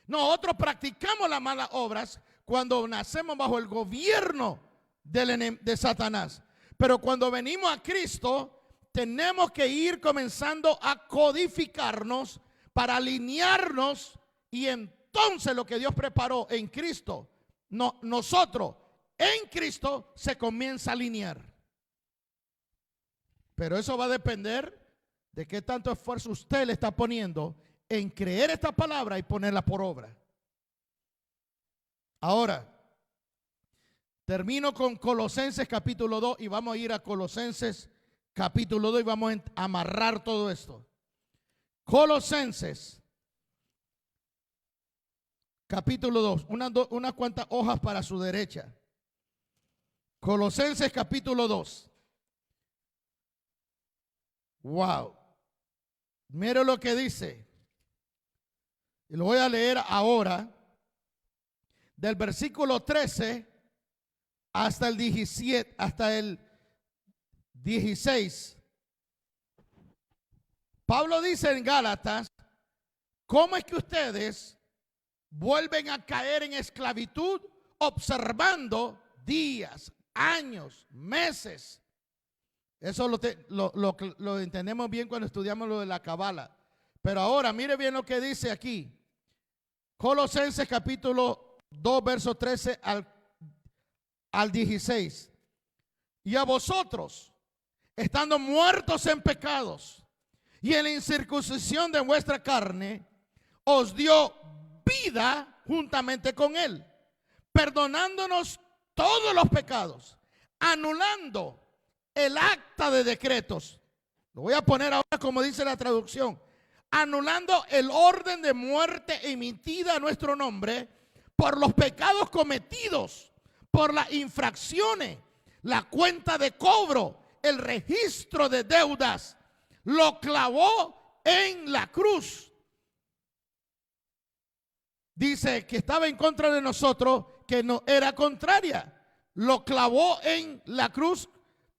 Nosotros practicamos las malas obras cuando nacemos bajo el gobierno de Satanás. Pero cuando venimos a Cristo, tenemos que ir comenzando a codificarnos para alinearnos, y entonces lo que Dios preparó en Cristo, nosotros en Cristo se comienza a alinear. Pero eso va a depender de qué tanto esfuerzo usted le está poniendo en creer esta palabra y ponerla por obra. Ahora, termino con Colosenses capítulo 2 y vamos a ir a Colosenses capítulo 2 y vamos a amarrar todo esto. Colosenses capítulo 2, unas cuantas hojas para su derecha. Colosenses capítulo 2. Wow. Mira lo que dice. Y lo voy a leer ahora. Del versículo 13 hasta el 17, hasta el 16. Pablo dice en Gálatas, ¿cómo es que ustedes vuelven a caer en esclavitud observando días, años, meses. Eso lo entendemos bien cuando estudiamos lo de la Cábala. Pero ahora mire bien lo que dice aquí. Colosenses capítulo 2, verso 13 al 16. Y a vosotros, estando muertos en pecados y en la incircuncisión de vuestra carne, os dio vida juntamente con él, perdonándonos todos los pecados, anulando el acta de decretos. Lo voy a poner ahora como dice la traducción. Anulando el orden de muerte emitida a nuestro nombre por los pecados cometidos, por las infracciones, la cuenta de cobro, el registro de deudas. Lo clavó en la cruz. Dice que estaba en contra de nosotros, que no era contraria. Lo clavó en la cruz.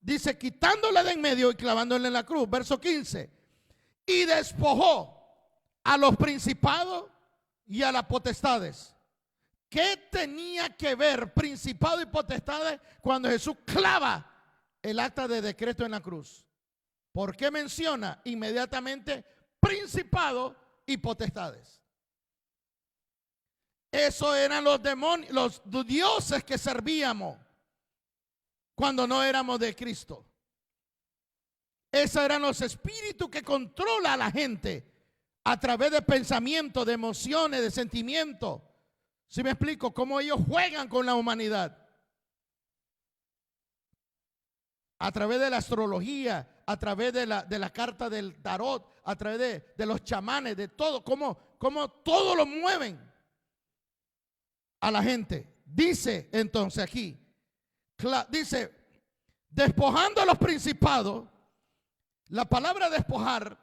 Dice, quitándola de en medio y clavándola en la cruz. Verso 15. Y despojó a los principados y a las potestades. ¿Qué tenía que ver principados y potestades cuando Jesús clava el acta de decreto en la cruz? ¿Por qué menciona inmediatamente principados y potestades? Eso eran los demonios, los dioses que servíamos cuando no éramos de Cristo. Esos eran los espíritus que controlan a la gente a través de pensamientos, de emociones, de sentimientos. ¿Sí me explico? Cómo ellos juegan con la humanidad. A través de la astrología, a través de la carta del tarot, a través de los chamanes, de todo, cómo todo lo mueven a la gente. Dice entonces aquí, dice, despojando a los principados. La palabra despojar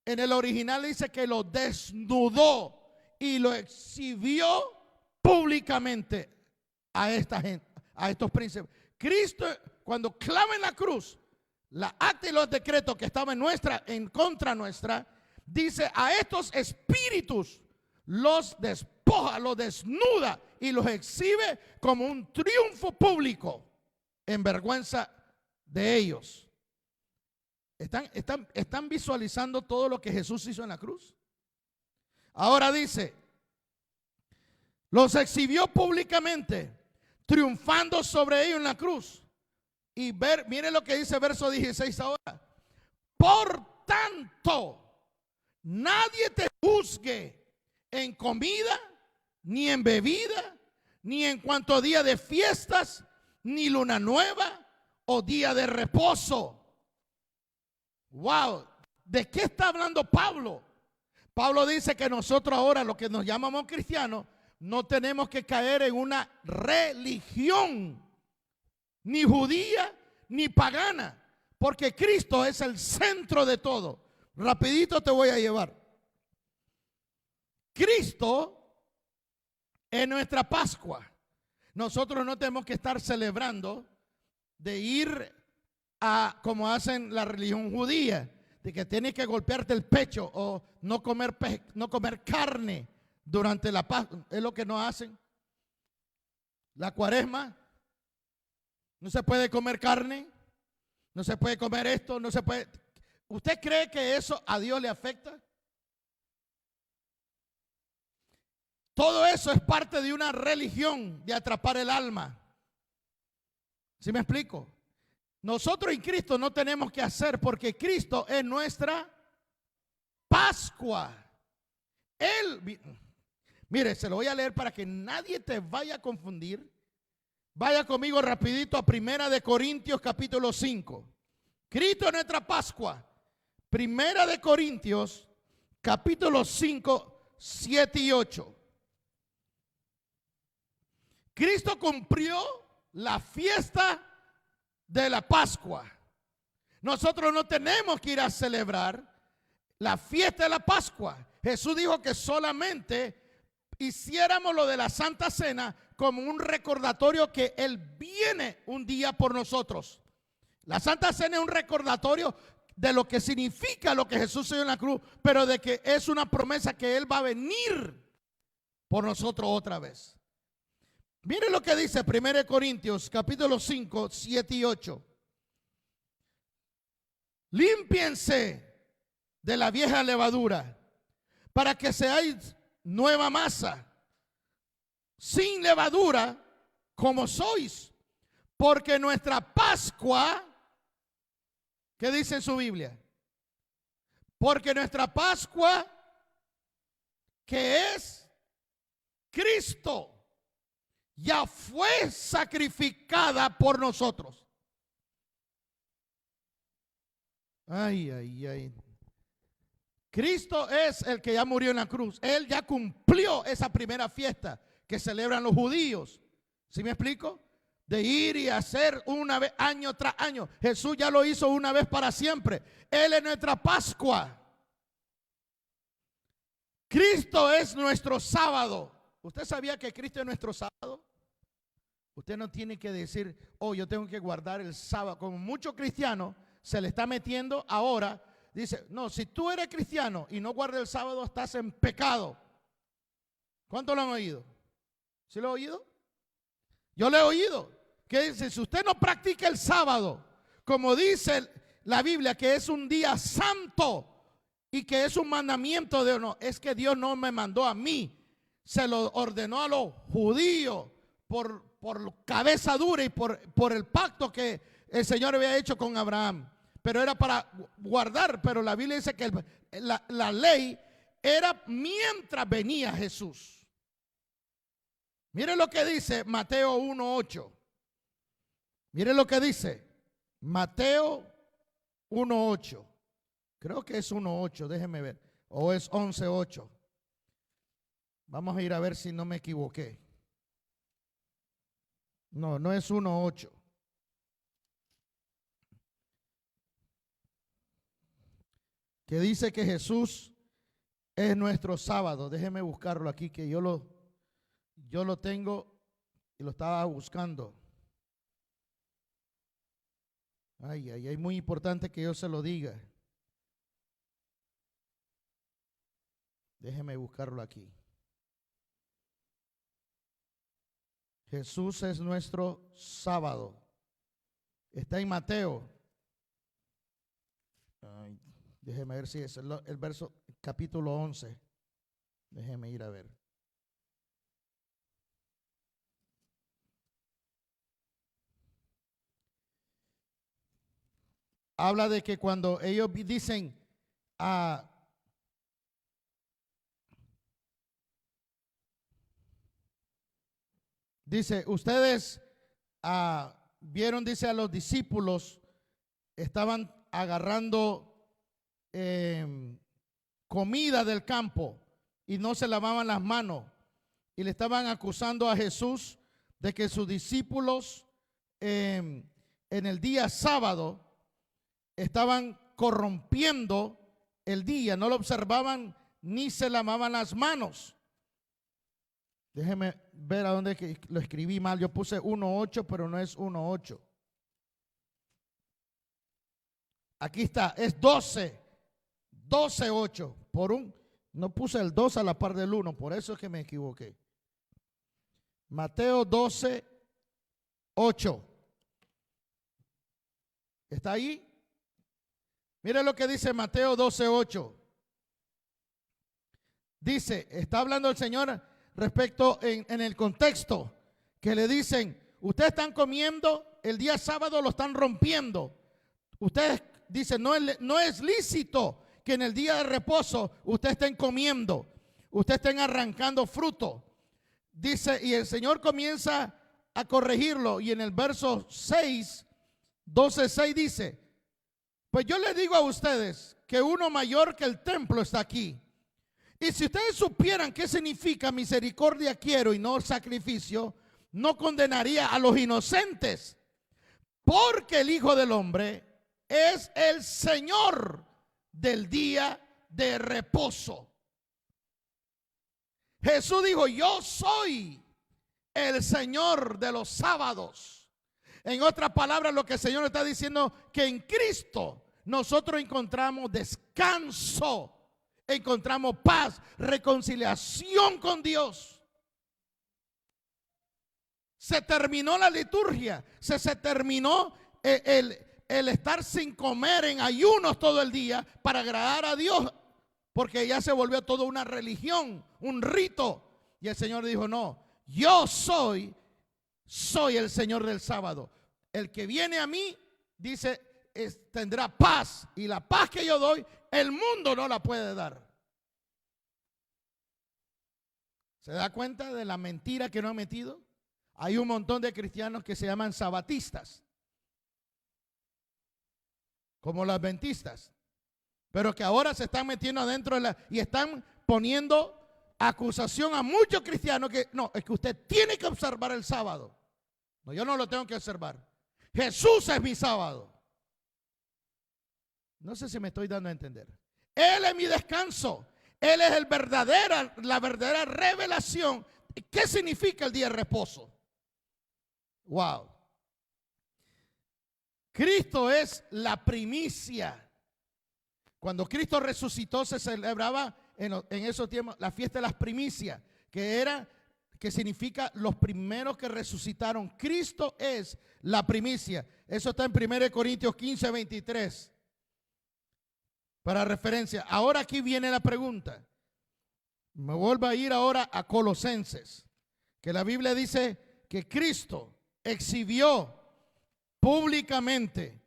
en el original dice que lo desnudó y lo exhibió públicamente a esta gente, a estos príncipes. Cristo, cuando clava en la cruz la acta y los decretos que estaban en contra nuestra, dice, a estos espíritus los despoja, los desnuda y los exhibe como un triunfo público en vergüenza de ellos. ¿Están visualizando todo lo que Jesús hizo en la cruz? Ahora dice, los exhibió públicamente, triunfando sobre ellos en la cruz. Y miren lo que dice verso 16 ahora. Por tanto, nadie te juzgue en comida, ni en bebida, ni en cuanto a día de fiestas, ni luna nueva o día de reposo. Wow, ¿de qué está hablando Pablo? Pablo dice que nosotros ahora, los que nos llamamos cristianos, no tenemos que caer en una religión, ni judía, ni pagana, porque Cristo es el centro de todo. Rapidito te voy a llevar. Cristo es nuestra Pascua. Nosotros no tenemos que estar celebrando de ir a como hacen la religión judía, de que tienes que golpearte el pecho o no comer carne durante la Pascua. Es lo que no hacen. La Cuaresma, no se puede comer carne, no se puede comer esto, no se puede. ¿Usted cree que eso a Dios le afecta? Todo eso es parte de una religión de atrapar el alma. ¿Sí me explico? Nosotros en Cristo no tenemos que hacer, porque Cristo es nuestra Pascua. Él, mire, se lo voy a leer para que nadie te vaya a confundir. Vaya conmigo rapidito a 1 de Corintios capítulo 5. Cristo es nuestra Pascua. 1 de Corintios capítulo 5, 7 y 8. Cristo cumplió la fiesta de la Pascua. Nosotros no tenemos que ir a celebrar la fiesta de la Pascua. Jesús dijo que solamente hiciéramos lo de la Santa Cena como un recordatorio que Él viene un día por nosotros. La Santa Cena es un recordatorio de lo que significa lo que Jesús hizo en la cruz, pero de que es una promesa que Él va a venir por nosotros otra vez. Mire lo que dice 1 Corintios capítulo 5, 7 y 8. Límpiense de la vieja levadura para que seáis nueva masa, sin levadura, como sois. Porque nuestra Pascua, ¿qué dice en su Biblia? Porque nuestra Pascua, que es Cristo, ya fue sacrificada por nosotros. Ay, ay, ay. Cristo es el que ya murió en la cruz. Él ya cumplió esa primera fiesta que celebran los judíos. ¿Sí me explico? De ir y hacer una vez, año tras año. Jesús ya lo hizo una vez para siempre. Él es nuestra Pascua. Cristo es nuestro sábado. ¿Usted sabía que Cristo es nuestro sábado? Usted no tiene que decir, oh, yo tengo que guardar el sábado. Como muchos cristianos se le está metiendo ahora, dice, no, si tú eres cristiano y no guardas el sábado, estás en pecado. ¿Cuántos lo han oído? ¿Sí lo han oído? Yo lo he oído. Que dice, si usted no practica el sábado, como dice la Biblia, que es un día santo y que es un mandamiento de Dios, es que Dios no me mandó a mí, se lo ordenó a los judíos por cabeza dura y por el pacto que el Señor había hecho con Abraham. Pero era para guardar, pero la Biblia dice que la ley era mientras venía Jesús. Mire lo que dice Mateo 1:8. Mire lo que dice Mateo 1:8. Creo que es 1:8, déjeme ver. O es 11:8. Vamos a ir a ver si no me equivoqué. No, no es 1:8. Que dice que Jesús es nuestro sábado. Déjeme buscarlo aquí, que yo lo tengo y lo estaba buscando. Ay, ay, es muy importante que yo se lo diga. Déjeme buscarlo aquí. Jesús es nuestro sábado. Está en Mateo. Ay, déjeme ver si es el verso, capítulo 11. Déjeme ir a ver. Habla de que cuando ellos dicen dice, ustedes vieron, dice, a los discípulos estaban agarrando comida del campo y no se lavaban las manos y le estaban acusando a Jesús de que sus discípulos en el día sábado estaban corrompiendo el día, no lo observaban ni se lavaban las manos. Déjeme ver a dónde lo escribí mal. Yo puse 1:8, pero no es 1:8. Aquí está, es 12:8. No puse el 2 a la par del 1, por eso es que me equivoqué. Mateo 12:8. ¿Está ahí? Mire lo que dice Mateo 12:8. Dice, está hablando el Señor respecto en el contexto, que le dicen, ustedes están comiendo, el día sábado lo están rompiendo. Ustedes dicen, no es lícito que en el día de reposo ustedes estén comiendo, ustedes estén arrancando fruto. Dice, y el Señor comienza a corregirlo, y en el verso 6, 12:6 dice, pues yo les digo a ustedes que uno mayor que el templo está aquí. Y si ustedes supieran qué significa misericordia quiero y no sacrificio, no condenaría a los inocentes, porque el Hijo del Hombre es el Señor del día de reposo. Jesús dijo, yo soy el Señor de los sábados. En otras palabras, lo que el Señor está diciendo, que en Cristo nosotros encontramos descanso, encontramos paz, reconciliación con Dios. Se terminó la liturgia, se terminó el estar sin comer en ayunos todo el día para agradar a Dios, porque ya se volvió toda una religión, un rito. Y el Señor dijo, no, yo soy el Señor del sábado. El que viene a mí, dice, tendrá paz, y la paz que yo doy, el mundo no la puede dar. ¿Se da cuenta de la mentira que no ha metido? Hay un montón de cristianos que se llaman sabatistas, como los adventistas, pero que ahora se están metiendo adentro y están poniendo acusación a muchos cristianos que no, es que usted tiene que observar el sábado. No, yo no lo tengo que observar. Jesús es mi sábado. No sé si me estoy dando a entender. Él es mi descanso. Él es la verdadera revelación. ¿Qué significa el día de reposo? Wow. Cristo es la primicia. Cuando Cristo resucitó se celebraba en esos tiempos la fiesta de las primicias, que significa los primeros que resucitaron. Cristo es la primicia. Eso está en 1 Corintios 15, 23. Para referencia. Ahora aquí viene la pregunta. Me vuelvo a ir ahora a Colosenses, que la Biblia dice que Cristo exhibió públicamente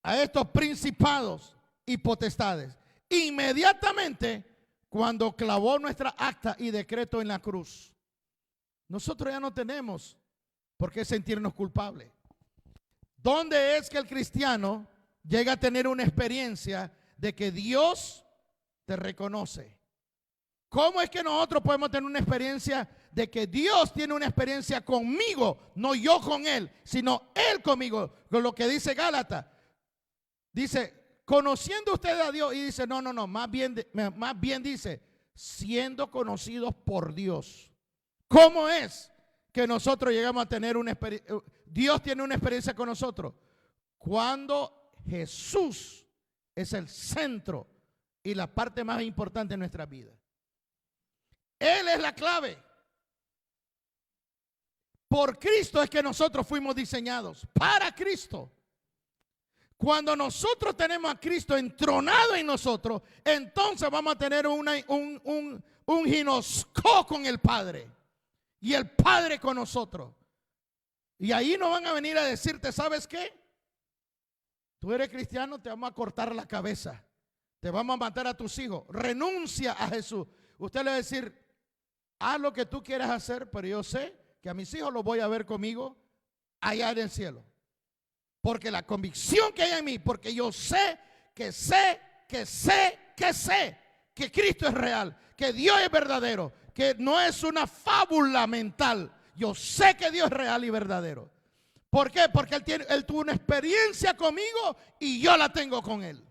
a estos principados y potestades inmediatamente cuando clavó nuestra acta y decreto en la cruz. Nosotros ya no tenemos por qué sentirnos culpables. ¿Dónde es que el cristiano llega a tener una experiencia de que Dios te reconoce? ¿Cómo es que nosotros podemos tener una experiencia de que Dios tiene una experiencia conmigo? No yo con Él, sino Él conmigo. Con lo que dice Gálatas. Dice, conociendo ustedes a Dios. Y dice, no, más bien dice, siendo conocidos por Dios. ¿Cómo es que nosotros llegamos a tener una experiencia? Dios tiene una experiencia con nosotros. Cuando Jesús es el centro y la parte más importante de nuestra vida. Él es la clave. Por Cristo es que nosotros fuimos diseñados. Para Cristo. Cuando nosotros tenemos a Cristo entronado en nosotros, entonces vamos a tener un ginosco con el Padre. Y el Padre con nosotros. Y ahí no van a venir a decirte, ¿sabes qué? Tú eres cristiano, te vamos a cortar la cabeza. Te vamos a matar a tus hijos. Renuncia a Jesús. Usted le va a decir, haz lo que tú quieras hacer, pero yo sé que a mis hijos los voy a ver conmigo allá en el cielo. Porque la convicción que hay en mí, porque yo sé que Cristo es real, que Dios es verdadero, que no es una fábula mental. Yo sé que Dios es real y verdadero. ¿Por qué? Porque Él tuvo una experiencia conmigo y yo la tengo con Él.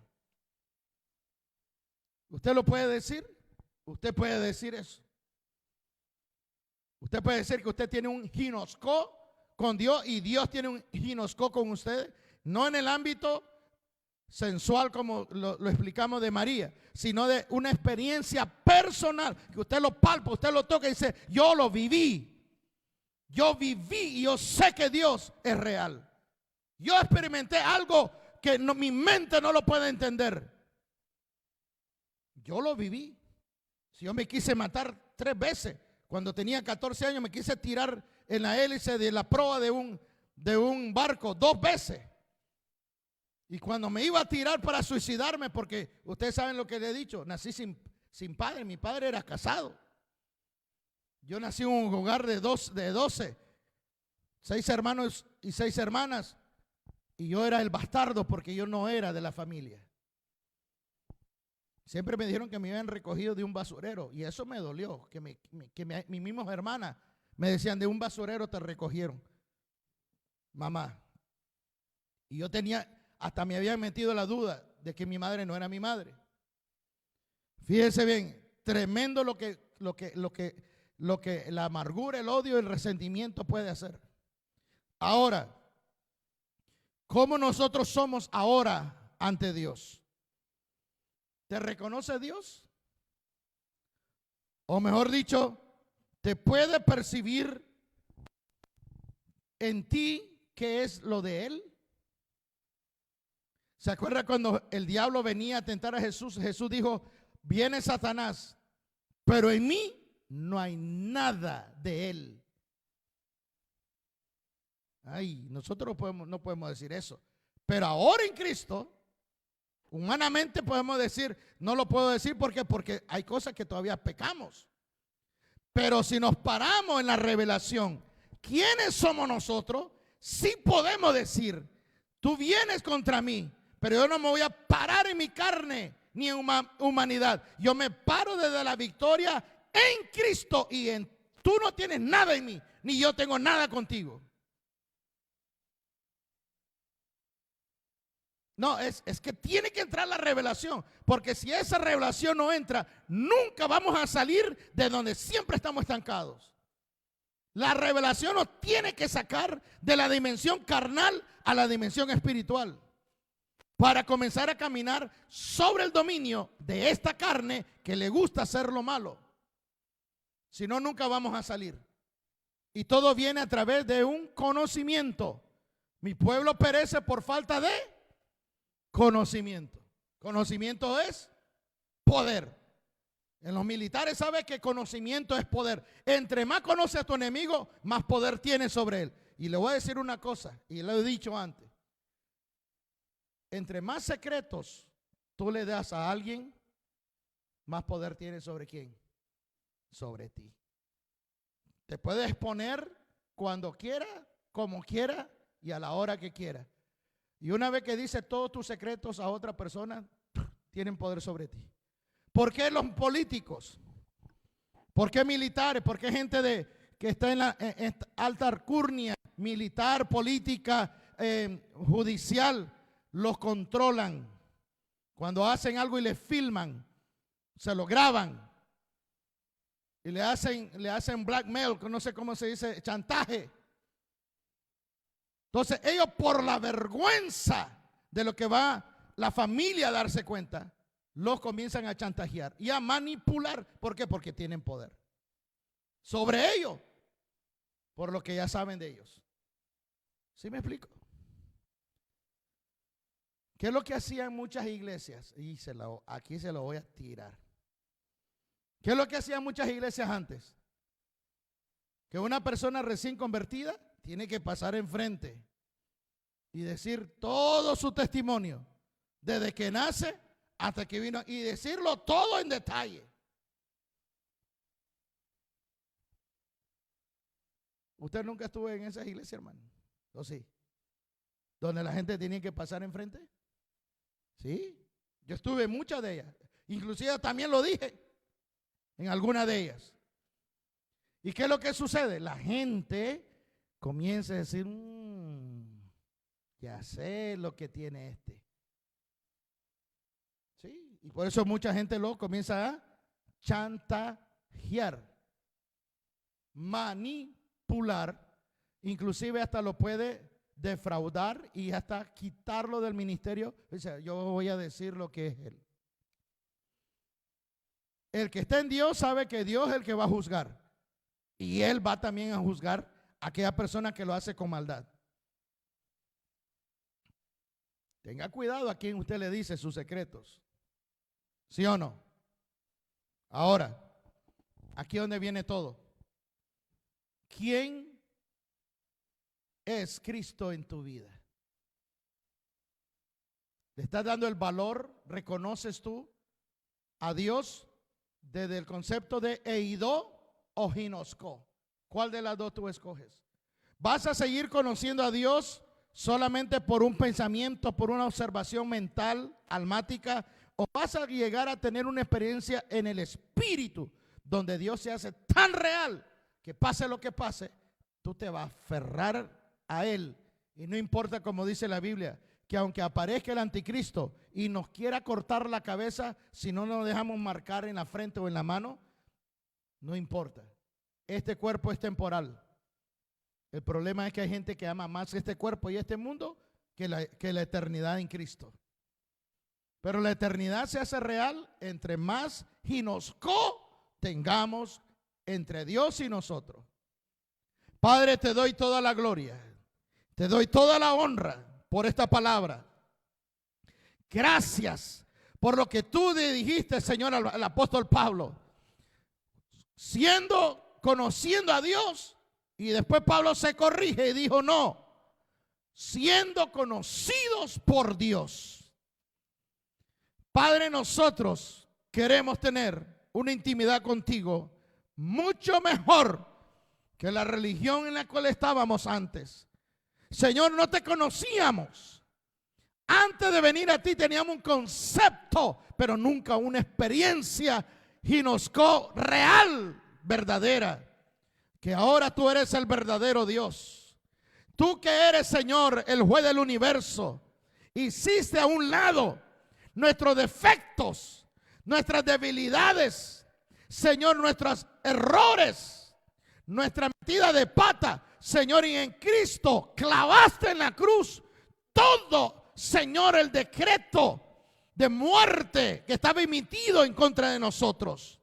¿Usted lo puede decir? Usted puede decir eso. Usted puede decir que usted tiene un ginosco con Dios y Dios tiene un ginosco con usted. No en el ámbito sensual como lo explicamos de María, sino de una experiencia personal, que usted lo palpa, usted lo toca y dice, yo lo viví. Yo viví y yo sé que Dios es real. Yo experimenté algo que mi mente no lo puede entender. Yo lo viví. Si yo me quise matar 3 veces, cuando tenía 14 años me quise tirar en la hélice de la proa de un barco 2 veces. Y cuando me iba a tirar para suicidarme, porque ustedes saben lo que le he dicho, nací sin padre, mi padre era casado. Yo nací en un hogar de 12, 6 hermanos y 6 hermanas, y yo era el bastardo porque yo no era de la familia. Siempre me dijeron que me habían recogido de un basurero, y eso me dolió, que mis mismas hermanas me decían, de un basurero te recogieron, mamá. Y yo hasta me habían metido la duda de que mi madre no era mi madre. Fíjense bien, tremendo lo que la amargura, el odio, el resentimiento puede hacer. Ahora, ¿cómo nosotros somos ahora ante Dios? ¿Te reconoce Dios? O mejor dicho, ¿te puede percibir en ti, ¿qué es lo de Él? ¿Se acuerda cuando el diablo venía a tentar a Jesús? Jesús dijo, viene Satanás, pero en mí no hay nada de Él. Ay, nosotros no podemos decir eso. Pero ahora en Cristo, humanamente podemos decir, no lo puedo decir porque hay cosas que todavía pecamos. Pero si nos paramos en la revelación, ¿quiénes somos nosotros? Sí podemos decir, tú vienes contra mí, pero yo no me voy a parar en mi carne ni en humanidad. Yo me paro desde la victoria en Cristo y tú no tienes nada en mí, ni yo tengo nada contigo. No, es que tiene que entrar la revelación, porque si esa revelación no entra, nunca vamos a salir de donde siempre estamos estancados. La revelación nos tiene que sacar de la dimensión carnal a la dimensión espiritual, para comenzar a caminar sobre el dominio de esta carne que le gusta hacer lo malo. Si no, nunca vamos a salir. Y todo viene a través de un conocimiento. Mi pueblo perece por falta de conocimiento. Conocimiento es poder. En los militares sabe que conocimiento es poder. Entre más conoce a tu enemigo, más poder tiene sobre él. Y le voy a decir una cosa, y lo he dicho antes. Entre más secretos tú le das a alguien, más poder tiene sobre quién. Sobre ti. Te puedes exponer cuando quiera, como quiera y a la hora que quiera. Y una vez que dice todos tus secretos a otra persona, tienen poder sobre ti. ¿Por qué los políticos? ¿Por qué militares? ¿Por qué gente que está en la alta alcurnia militar, política, judicial? Los controlan. Cuando hacen algo y les filman, se lo graban y le hacen blackmail, no sé cómo se dice, chantaje. Entonces ellos, por la vergüenza de lo que va la familia a darse cuenta, los comienzan a chantajear y a manipular. ¿Por qué? Porque tienen poder sobre ellos, por lo que ya saben de ellos. ¿Sí me explico? ¿Qué es lo que hacían muchas iglesias? Y aquí se lo voy a tirar. ¿Qué es lo que hacían muchas iglesias antes? Que una persona recién convertida tiene que pasar enfrente y decir todo su testimonio, desde que nace hasta que vino, y decirlo todo en detalle. ¿Usted nunca estuvo en esas iglesias, hermano? ¿O sí? ¿Donde la gente tenía que pasar enfrente? Sí, yo estuve en muchas de ellas. Inclusive también lo dije en algunas de ellas. ¿Y qué es lo que sucede? La gente comienza a decir, ya sé lo que tiene este. Sí, y por eso mucha gente lo comienza a chantajear, manipular, inclusive hasta lo puede defraudar y hasta quitarlo del ministerio. O sea, yo voy a decir lo que es él. El que está en Dios sabe que Dios es el que va a juzgar. Y Él va también a juzgar a aquella persona que lo hace con maldad. Tenga cuidado a quien usted le dice sus secretos. ¿Sí o no? Ahora, aquí es donde viene todo. ¿Quién es Cristo en tu vida? ¿Le estás dando el valor? ¿Reconoces tú a Dios desde el concepto de eido o ginosco? ¿Cuál de las dos tú escoges? ¿Vas a seguir conociendo a Dios solamente por un pensamiento, por una observación mental, almática? ¿O vas a llegar a tener una experiencia en el espíritu, donde Dios se hace tan real que pase lo que pase, tú te vas a aferrar a Él? Y no importa, como dice la Biblia, que aunque aparezca el anticristo y nos quiera cortar la cabeza, si no nos dejamos marcar en la frente o en la mano, no importa. Este cuerpo es temporal. El problema es que hay gente que ama más este cuerpo y este mundo que la eternidad en Cristo. Pero la eternidad se hace real entre más ginosco tengamos entre Dios y nosotros. Padre, te doy toda la gloria. Te doy toda la honra por esta palabra. Gracias por lo que tú le dijiste, Señor, al apóstol Pablo. Conociendo a Dios, y después Pablo se corrige y dijo no, siendo conocidos por Dios. Padre, nosotros queremos tener una intimidad contigo mucho mejor que la religión en la cual estábamos antes. Señor, no te conocíamos. Antes de venir a ti teníamos un concepto, pero nunca una experiencia ginosco real, verdadera. Que ahora tú eres el verdadero Dios. Tú que eres, Señor, el juez del universo, hiciste a un lado nuestros defectos, nuestras debilidades, Señor, nuestros errores, nuestra metida de pata, Señor, y en Cristo clavaste en la cruz todo, Señor, el decreto de muerte que estaba emitido en contra de nosotros,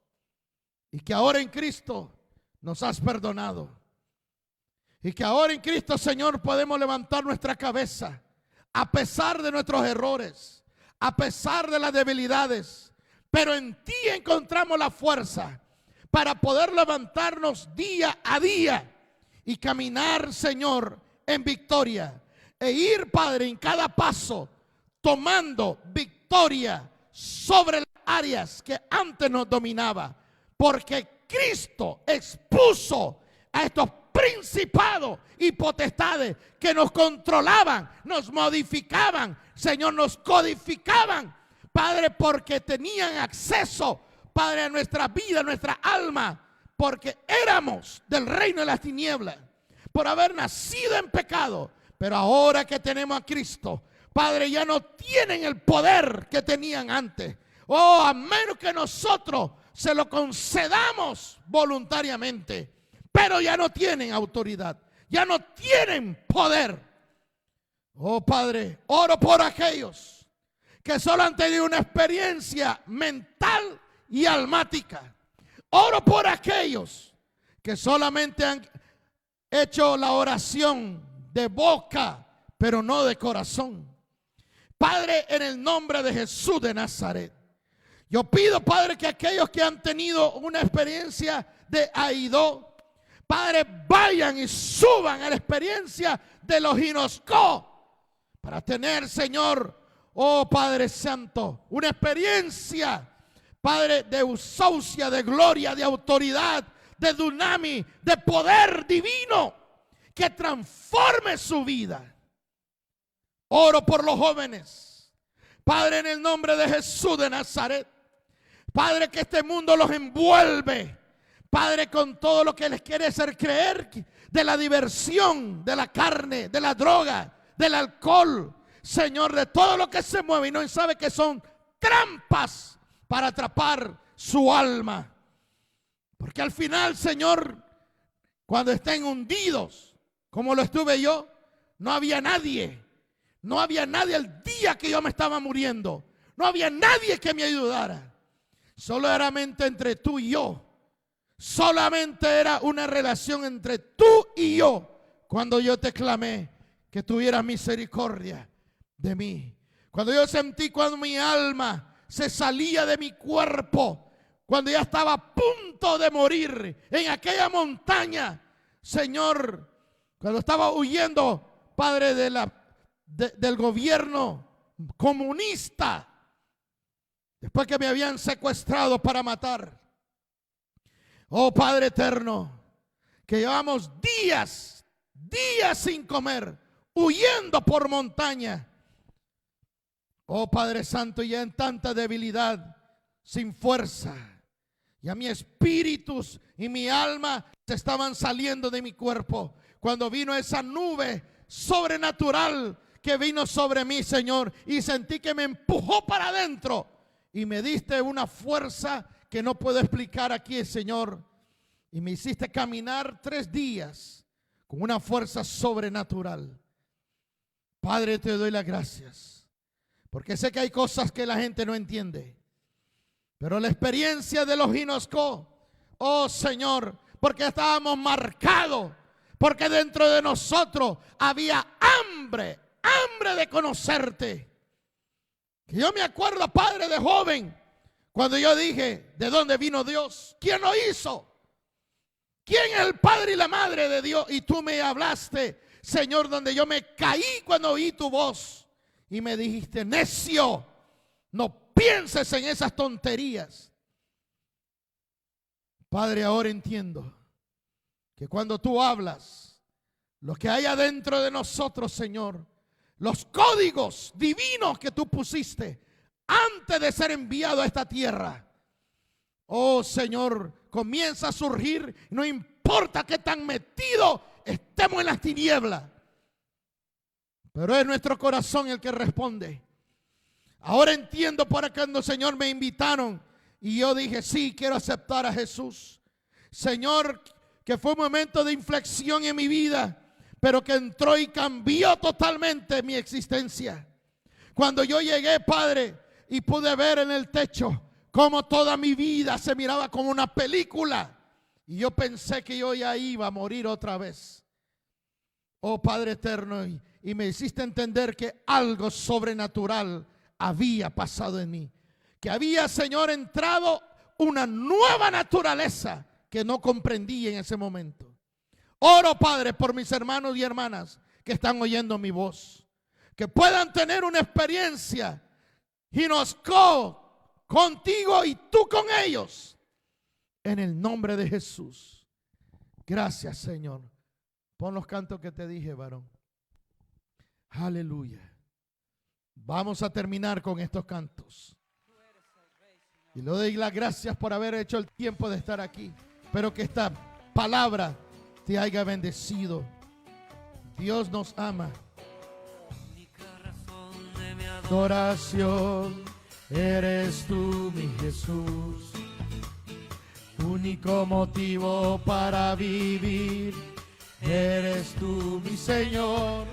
y que ahora en Cristo nos has perdonado, y que ahora en Cristo, Señor, podemos levantar nuestra cabeza a pesar de nuestros errores, a pesar de las debilidades, pero en ti encontramos la fuerza para poder levantarnos día a día y caminar, Señor, en victoria, e ir, Padre, en cada paso tomando victoria sobre las áreas que antes nos dominaba, porque Cristo expuso a estos principados y potestades que nos controlaban, nos modificaban, Señor, nos codificaban, Padre, porque tenían acceso, Padre, a nuestra vida, a nuestra alma, porque éramos del reino de las tinieblas, por haber nacido en pecado. Pero ahora que tenemos a Cristo, Padre, ya no tienen el poder que tenían antes. Oh, a menos que nosotros se lo concedamos voluntariamente. Pero ya no tienen autoridad, ya no tienen poder. Oh, Padre, oro por aquellos que solo han tenido una experiencia mental y almática. Oro por aquellos que solamente han hecho la oración de boca, pero no de corazón. Padre, en el nombre de Jesús de Nazaret, yo pido, Padre, que aquellos que han tenido una experiencia de Aidó, Padre, vayan y suban a la experiencia de los ginosco, para tener, Señor, oh Padre Santo, una experiencia, Padre, de usaucia, de gloria, de autoridad, de dunami, de poder divino, que transforme su vida. Oro por los jóvenes, Padre, en el nombre de Jesús de Nazaret. Padre, que este mundo los envuelve, Padre, con todo lo que les quiere hacer creer de la diversión, de la carne, de la droga, del alcohol, Señor, de todo lo que se mueve, y no sabe que son trampas para atrapar su alma. Porque al final, Señor, cuando estén hundidos, como lo estuve yo, no había nadie. No había nadie el día que yo me estaba muriendo. No había nadie que me ayudara. Solamente entre tú y yo. Solamente era una relación entre tú y yo. Cuando yo te clamé que tuvieras misericordia de mí. Cuando yo sentí cuando mi alma se salía de mi cuerpo. Cuando ya estaba a punto de morir en aquella montaña. Señor, cuando estaba huyendo, Padre, del gobierno comunista, después que me habían secuestrado para matar. Oh Padre eterno, que llevamos días sin comer, huyendo por montaña. Oh Padre Santo, ya en tanta debilidad, sin fuerza, ya mi espíritu y mi alma se estaban saliendo de mi cuerpo, cuando vino esa nube sobrenatural que vino sobre mí, Señor, y sentí que me empujó para adentro y me diste una fuerza que no puedo explicar aquí, Señor, y me hiciste caminar 3 días con una fuerza sobrenatural. Padre, te doy las gracias, porque sé que hay cosas que la gente no entiende, pero la experiencia de los ginosco, oh Señor, porque estábamos marcados, porque dentro de nosotros había hambre de conocerte. Que yo me acuerdo, Padre, de joven, cuando yo dije, ¿de dónde vino Dios? ¿Quién lo hizo? ¿Quién es el Padre y la Madre de Dios? Y tú me hablaste, Señor, donde yo me caí cuando oí tu voz. Y me dijiste, necio, no pienses en esas tonterías. Padre, ahora entiendo que cuando tú hablas, lo que hay adentro de nosotros, Señor, los códigos divinos que tú pusiste antes de ser enviado a esta tierra, oh Señor, comienza a surgir. No importa qué tan metido estemos en las tinieblas, pero es nuestro corazón el que responde. Ahora entiendo para cuando, Señor, me invitaron y yo dije, sí, quiero aceptar a Jesús. Señor, que fue un momento de inflexión en mi vida, pero que entró y cambió totalmente mi existencia. Cuando yo llegué, Padre, y pude ver en el techo cómo toda mi vida se miraba como una película, y yo pensé que yo ya iba a morir otra vez. Oh Padre eterno, y me hiciste entender que algo sobrenatural había pasado en mí, que había, Señor, entrado una nueva naturaleza que no comprendí en ese momento. Oro, Padre, por mis hermanos y hermanas que están oyendo mi voz, que puedan tener una experiencia contigo y tú con ellos, en el nombre de Jesús. Gracias, Señor. Pon los cantos que te dije, varón. Aleluya. Vamos a terminar con estos cantos. Y le doy las gracias por haber hecho el tiempo de estar aquí. Espero que esta palabra te haya bendecido. Dios nos ama. Adoración, eres tú, mi Jesús. Único motivo para vivir, eres tú, mi Señor.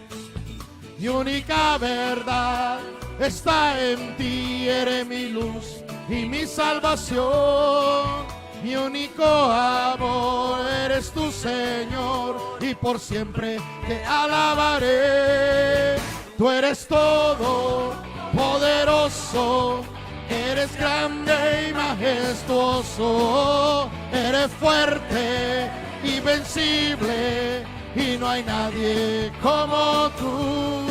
Mi única verdad está en ti, eres mi luz y mi salvación. Mi único amor eres tu, Señor, y por siempre te alabaré. Tú eres todo poderoso, eres grande y majestuoso, eres fuerte, invencible, y no hay nadie como tú.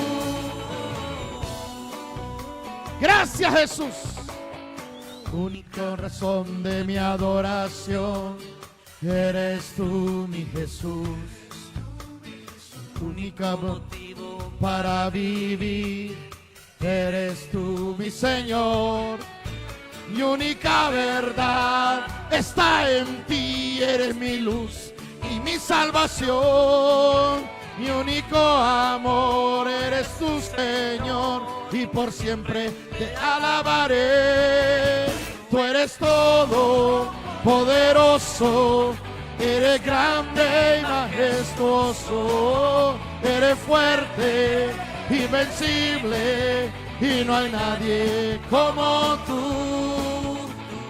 Gracias, Jesús. Única razón de mi adoración, eres tú, mi Jesús. Única motivo para vivir, eres tú, mi Señor. Mi única verdad está en ti, eres mi luz y mi salvación. Mi único amor eres tú, Señor, y por siempre te alabaré. Tú eres todo poderoso, eres grande y majestuoso, eres fuerte, invencible, y no hay nadie como tú.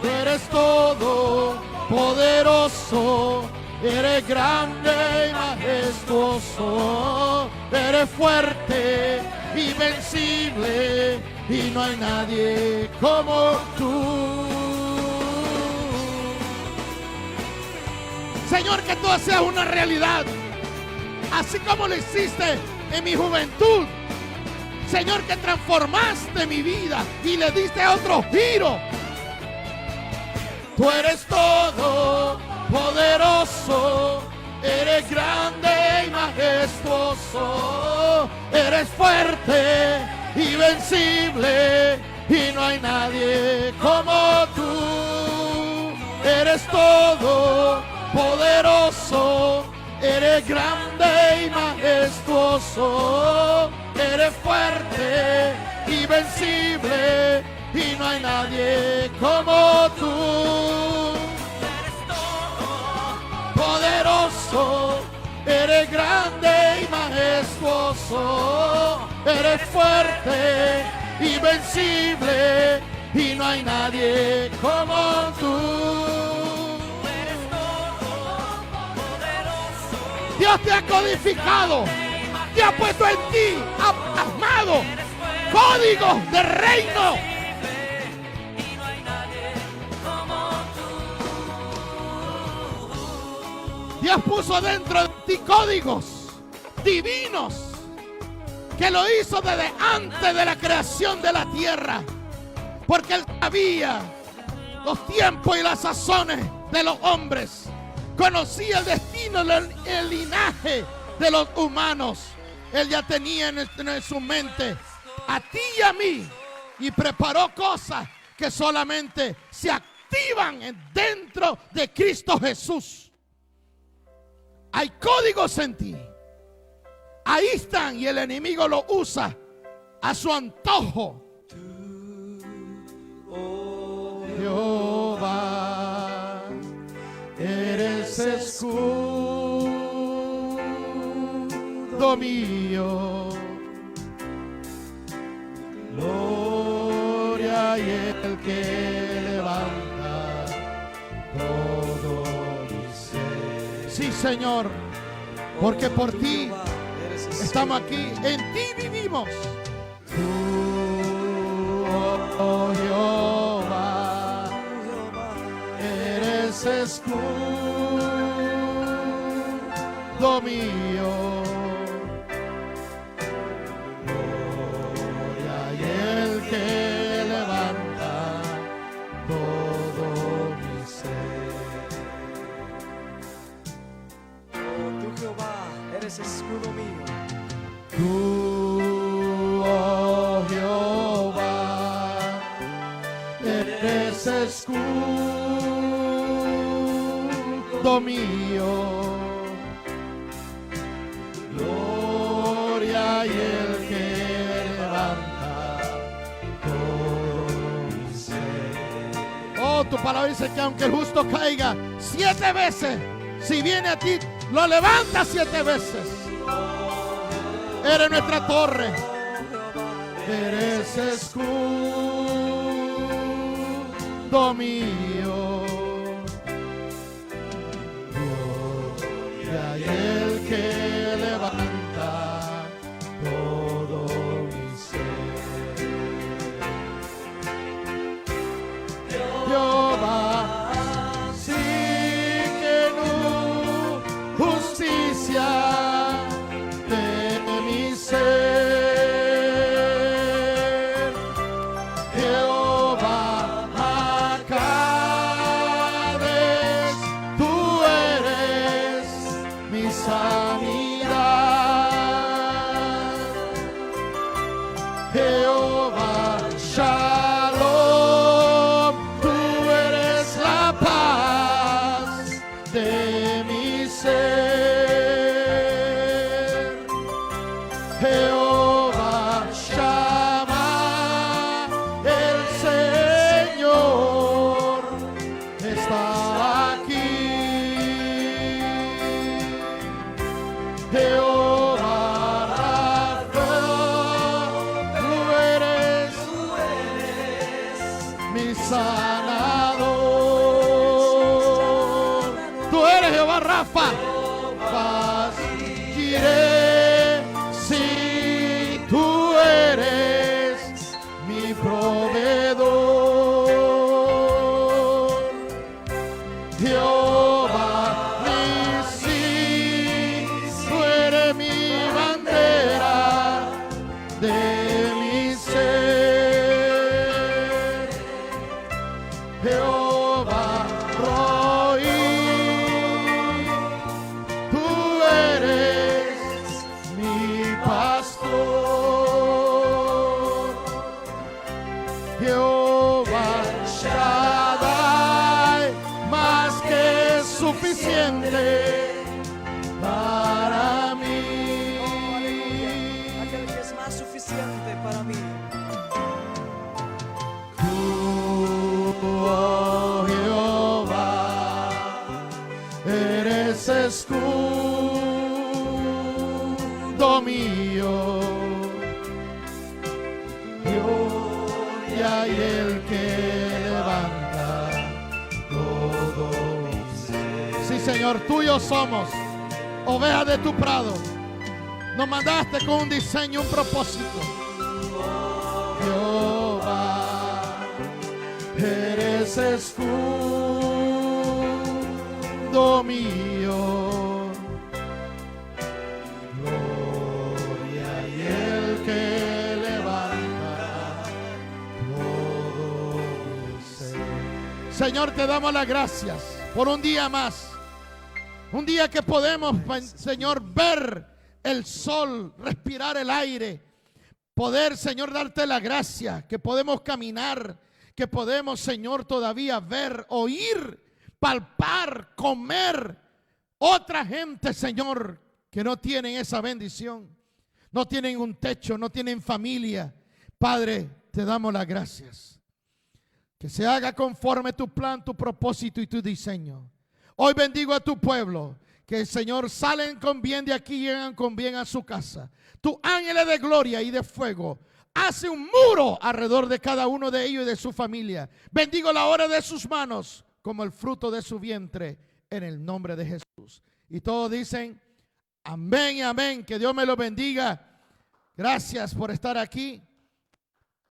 Tú eres todo poderoso, eres grande y majestuoso, eres fuerte, invencible, y no hay nadie como tú. Señor, que tú seas una realidad, así como lo hiciste en mi juventud. Señor, que transformaste mi vida y le diste otro giro. Tú eres todo poderoso, eres grande y majestuoso, eres fuerte, invencible, y no hay nadie como tú. Eres todo poderoso, eres grande y majestuoso, eres fuerte, invencible, y no hay nadie como tú. Poderoso, eres grande y majestuoso, eres fuerte, invencible, y no hay nadie como tú. Dios te ha codificado, te ha puesto en ti, ha plasmado códigos de reino. Dios puso dentro de ti códigos divinos que lo hizo desde antes de la creación de la tierra, porque Él sabía los tiempos y las sazones de los hombres, conocía el destino, el linaje de los humanos. Él ya tenía en su mente a ti y a mí, y preparó cosas que solamente se activan dentro de Cristo Jesús. Hay códigos en ti. Ahí están, y el enemigo lo usa a su antojo. Oh Jehová, eres escudo mío, gloria y el que levanta todo mi ser. Sí, Señor, porque por ti estamos aquí, en ti vivimos. Tú, oh Jehová, eres escudo mío, gloria y el que levanta todo mi ser. Oh, tú Jehová, eres escudo mío. Tú, oh Jehová, eres escudo mío, gloria y el que levanta todo mi ser. Oh, tu palabra dice que aunque el justo caiga 7 veces, si viene a ti, lo levanta 7 veces. Eres nuestra torre, eres escudo mío, gloria y el que levanta todo mi ser. Jehová, sí que no justicia ser. Jehová Macabes, tú eres mi sanidad. Jehová Shalom, tú eres la paz de mi ser. Jehová Shammah, el Señor está aquí. Jehová Rafa, tú eres mi sanador. Tú eres Jehová Rafa, paz Jireh. Si tú eres mi proveedor, Jehová Nissi, tú eres mi bandera de mi ser. Jehová Roí, tú eres mi pastor. Jehová Shaddai, más que suficiente para mí. Aquel que es más suficiente para mí. Tú, oh Jehová, eres escudo mío, gloria y el que levanta todo mi ser. Sí, Señor, tuyos somos. Oveja de tu prado. Nos mandaste con un diseño, un propósito. Jehová, eres escudo mío. Gloria y el que levanta todo mi ser. Señor, te damos las gracias por un día más. Un día que podemos, Señor, ver el sol, respirar el aire. Poder, Señor, darte la gracia, que podemos caminar, que podemos, Señor, todavía ver, oír, palpar, comer. Otra gente, Señor, que no tienen esa bendición, no tienen un techo, no tienen familia. Padre, te damos las gracias. Que se haga conforme tu plan, tu propósito y tu diseño. Hoy bendigo a tu pueblo. Que el Señor salen con bien de aquí y llegan con bien a su casa. Tu ángeles de gloria y de fuego hace un muro alrededor de cada uno de ellos y de su familia. Bendigo la obra de sus manos como el fruto de su vientre en el nombre de Jesús. Y todos dicen amén y amén. Que Dios me lo bendiga. Gracias por estar aquí.